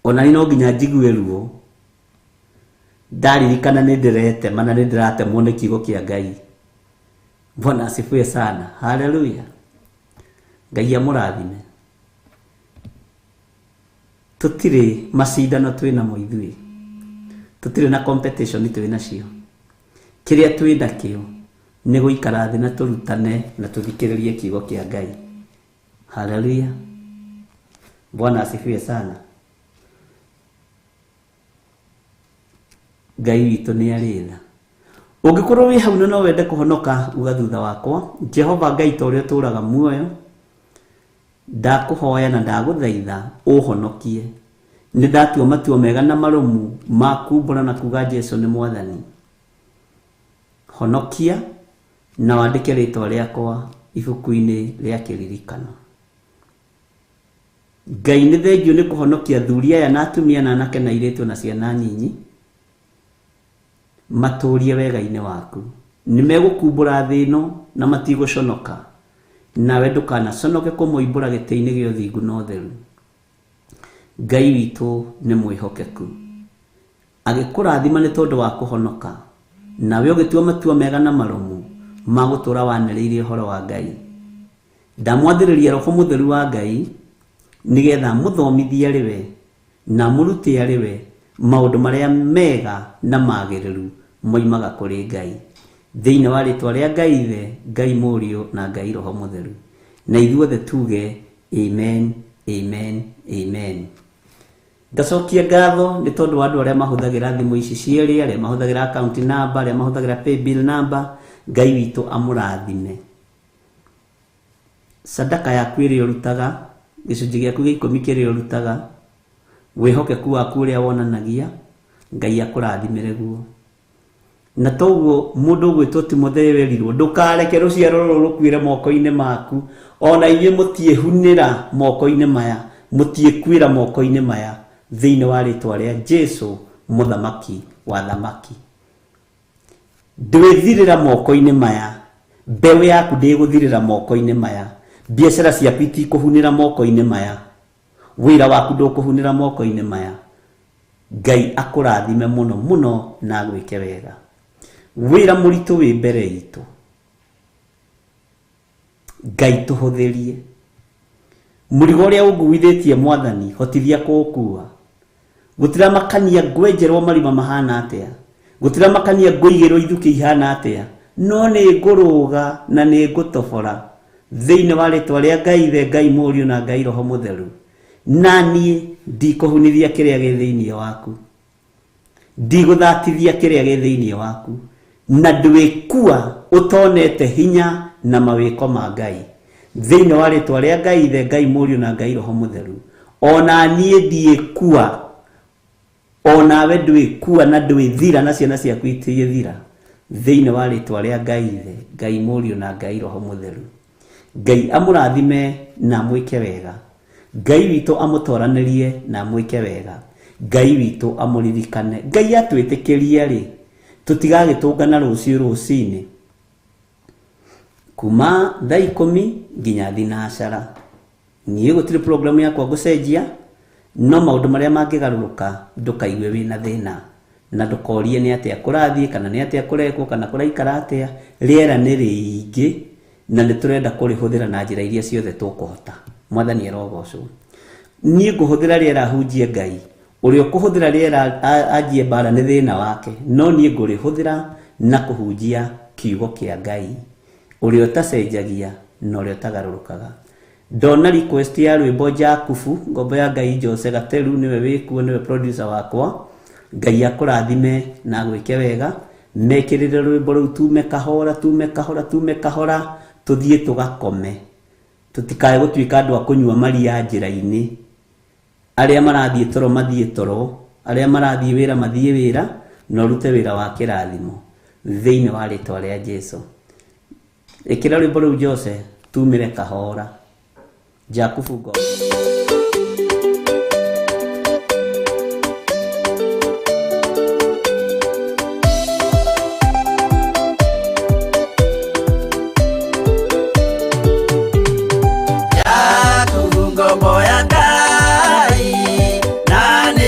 Speaker 1: ona ni no nginya njigue ruo ndaririkana nĩ ndĩrete mana nĩ ndĩratemwo nĩ kiugo kĩa Ngai. Bwana asifiwe sana. Haleluya. Ngai amũrathime. Tutire macindano twĩna mo ithuĩ, tutire na competition twĩna cio. Kĩrĩa twĩna kĩo nĩ gũikara thĩ na tũrutane na tũthikĩrĩrie kiugo kĩa Ngai. Haleluya. Bwana asifiwe sana. Ngai witũ nĩ arĩ tha. Ũngĩkorwo wĩ hau no wende kũhonoka uga thutha wakwa, Jehova Ngai ta ũrĩa ũtũũraga muoyo, ndakũhoya na ndagũthaitha ũhonokie. Nĩ ndatua matua mega na marũmu ma kumbũra na kuga Jesũ nĩ Mwathani. Honokia na wandĩke rĩĩtwa rĩakwa ibuku-inĩ rĩa kĩririkano. Ngai nĩ thengiũ nĩ kũhonokia athuri aya na atumia na anake na airĩtu na ciana nyinyi matũũrie wega-inĩ waku. Nĩ megũkumbũra thĩ ĩno na matigũconoka, nawe ndũkanaconoke kũmoimbũra gĩtĩ-inĩ gĩa ũthingu na ũtheru. Ngai witũ nĩ mwĩhokeku, agĩkũrathima nĩ tondũ wa kũhonoka, nawe ũgĩtua matua mega na marũmu ma gũtũũra wanĩrĩirie ũhoro wa Ngai. Ndamwathĩrĩria Roho Mũtheru wa Ngai nĩgetha mũthomithie arĩ we na mũrute arĩ we maũndũ marĩa mega na magĩrĩru moimaga kũrĩ Ngai. Thĩinĩ wa rĩĩtwa rĩa Ngai Ithe, Ngai Mũriũ na Ngai Roho Mũtheru. Na ithuothe tuge amen, amen, amen. Ngacokia ngatho nĩ tondũ wa andũ arĩa mahũthagĩra thimũ ici cierĩ, arĩa mahũthagĩra account number, arĩa mahũthagĩra paybill number. Ngai witũ amũrathime. Sadaka yaku ĩrĩa ũrutaga, gĩcunjĩ gĩaku gĩa 10 kĩrĩa ũrutaga, wĩhokeku waku ũrĩa wonanagia, Ngai akũrathimĩre guo. Na toguo mũndũ ũgwĩtwo Timotheo werirwo ndũkareke rũciaro rũrũ rũkuĩre moko-inĩ maku. Ona inyuĩ mũtiĩhunĩra moko-inĩ maya, mũtiĩkuĩra moko-inĩ maya, thĩinĩ wa rĩĩtwa rĩa Jesũ mũthamaki wa thamaki. Ndwĩthirĩra moko-inĩ maya, mbeũ yaku ndĩgũthirĩra moko-inĩ maya, biacara ciaku itikũhunĩra moko-inĩ maya, wĩra waku ndũkũhunĩra moko-inĩ maya. Ngai akũrathime mũno mũno na agwĩke wega. Wĩra mũritũ wĩ mbere itũ, Ngai tũhũthĩrie. Mũrigo ũrĩa ũnguithĩtie Mwathani hotithia kũũkua. Gũtira makania ngwenjerwo marima mahana atĩa, gũtira makania ngũigĩrwo ithukĩ ihana atĩa, no nĩ ngũrũga na nĩ ngũtobora thĩinĩ wa rĩĩtwa rĩa Ngai Ithe, Ngai Mũriũ na Ngai Roho Mũtheru. Na niĩ ndikũhunithia kĩrĩa gĩ thĩinĩ waku, ndigũthatithia kĩrĩa gĩ thĩinĩ waku, na ndwĩkua ũtonete hinya na mawĩko ma Ngai. Thĩinĩ wa rĩĩtwa rĩa Ngai Ithe, Ngai Mũriũ na Ngai Roho Mũtheru. Ona niĩ ndiĩkua, onawe ndwĩkua na ndwĩthira na ciana ciaku itigĩthira. Thĩinĩ wa rĩĩtwa rĩa Ngai Ithe, Ngai Mũriũ na Ngai Roho Mũtheru. Ngai amũrathime na amwĩke wega. Ngai witũ amũtoranĩrie na amwĩke wega. Ngai witũ amũririkane. Ngai atwĩtĩkĩrie rĩ, tũtigagĩtũngana rũciũ rũcinĩ kuma thaa 10 nginya thinacara. Niĩ gũtirĩ program yakwa ngũcenjia, no maũndũ marĩa mangĩgarũrũka ndũkaigue wĩna thĩna, na ndũkorie nĩ atĩa kũrathiĩ kana nĩ atĩa kũrekwo kana kũraikara atĩa. Rĩera nĩ rĩingĩ na nĩ tũrenda kũrĩhũthĩra na njĩra iria ciothe tũkũhota. Mwathani arogocwo. Niĩ ngũhũthĩra rĩera hunjie Ngai. Ũrĩa ũkũhũthĩra rĩera anjie mbara nĩ thĩna wake, no niĩ ngũrĩhũthĩra na kũhunjia kiugo kĩa Ngai, ũrĩa ũtacenjagia na ũrĩa ũtagarũrũkaga. Ndona request ya rwĩmbo Jakubu, ngombo ya Ngai Jose Gateru, nĩwe wĩkuo, nĩwe producer wakwa. Ngai akũrathime na gwĩke wega. Mekĩrĩre rwĩmbo rũu tume kahora, tume kahora, tume kahora, tũthiĩ tũgakome. Tũtikae gũtuĩka andũ a kũnyua maria njĩra-inĩ. Arĩa marathiĩ toro mathiĩ toro, arĩa marathiĩ wĩra mathiĩ wĩra, na ũrute wĩra wa kĩrathimo thĩinĩ wa rĩĩtwa rĩa Jesũ. Ĩkĩra rwĩmbo rũu Jose, tumĩre kahora. Jakubu ngo
Speaker 3: Jakubu ngombo ya Ngai, nani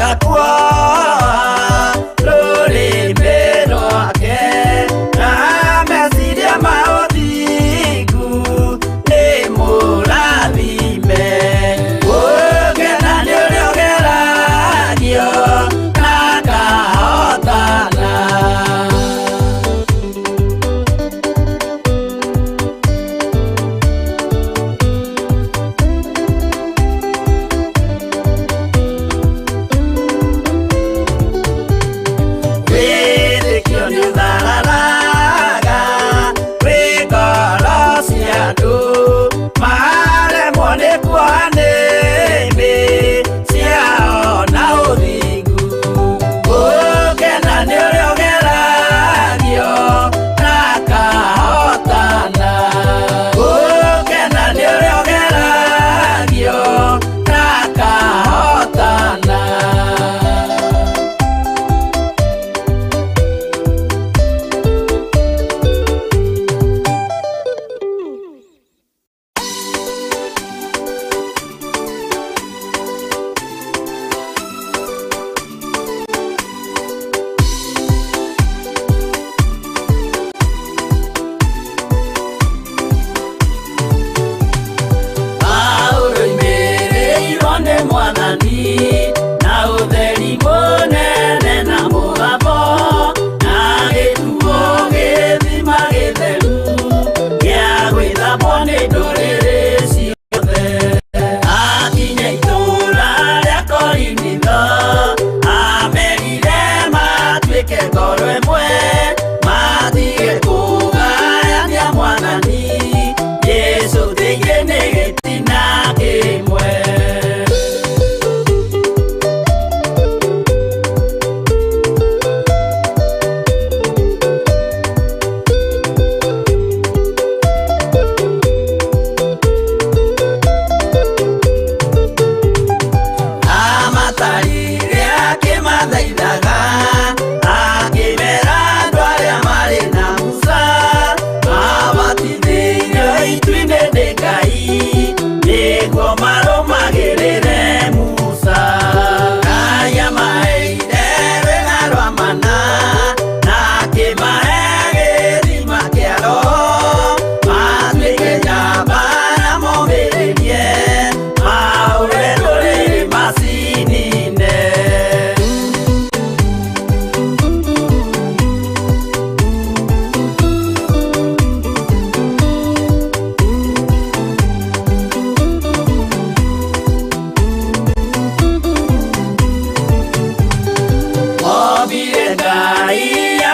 Speaker 1: gakua rũrĩmĩ rwake na meciria ma ũthingu nĩ mũrathime. Ũgena nĩ ũrĩa ũgeragio na akahotana.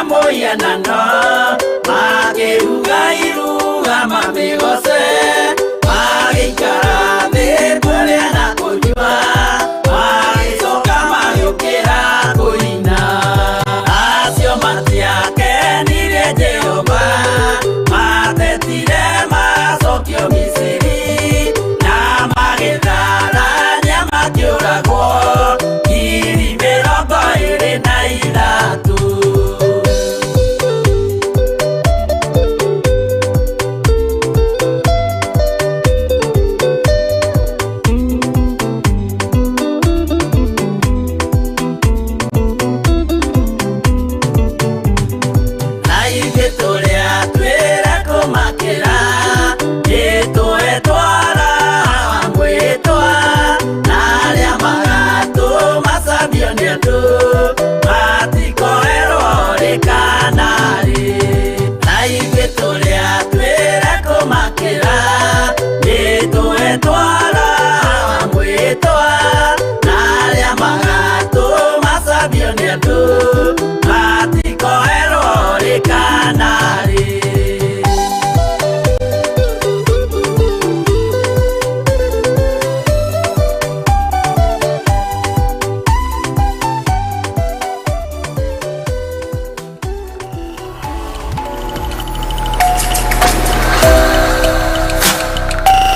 Speaker 1: Moyanano, Mageuga Iruga Mamigose.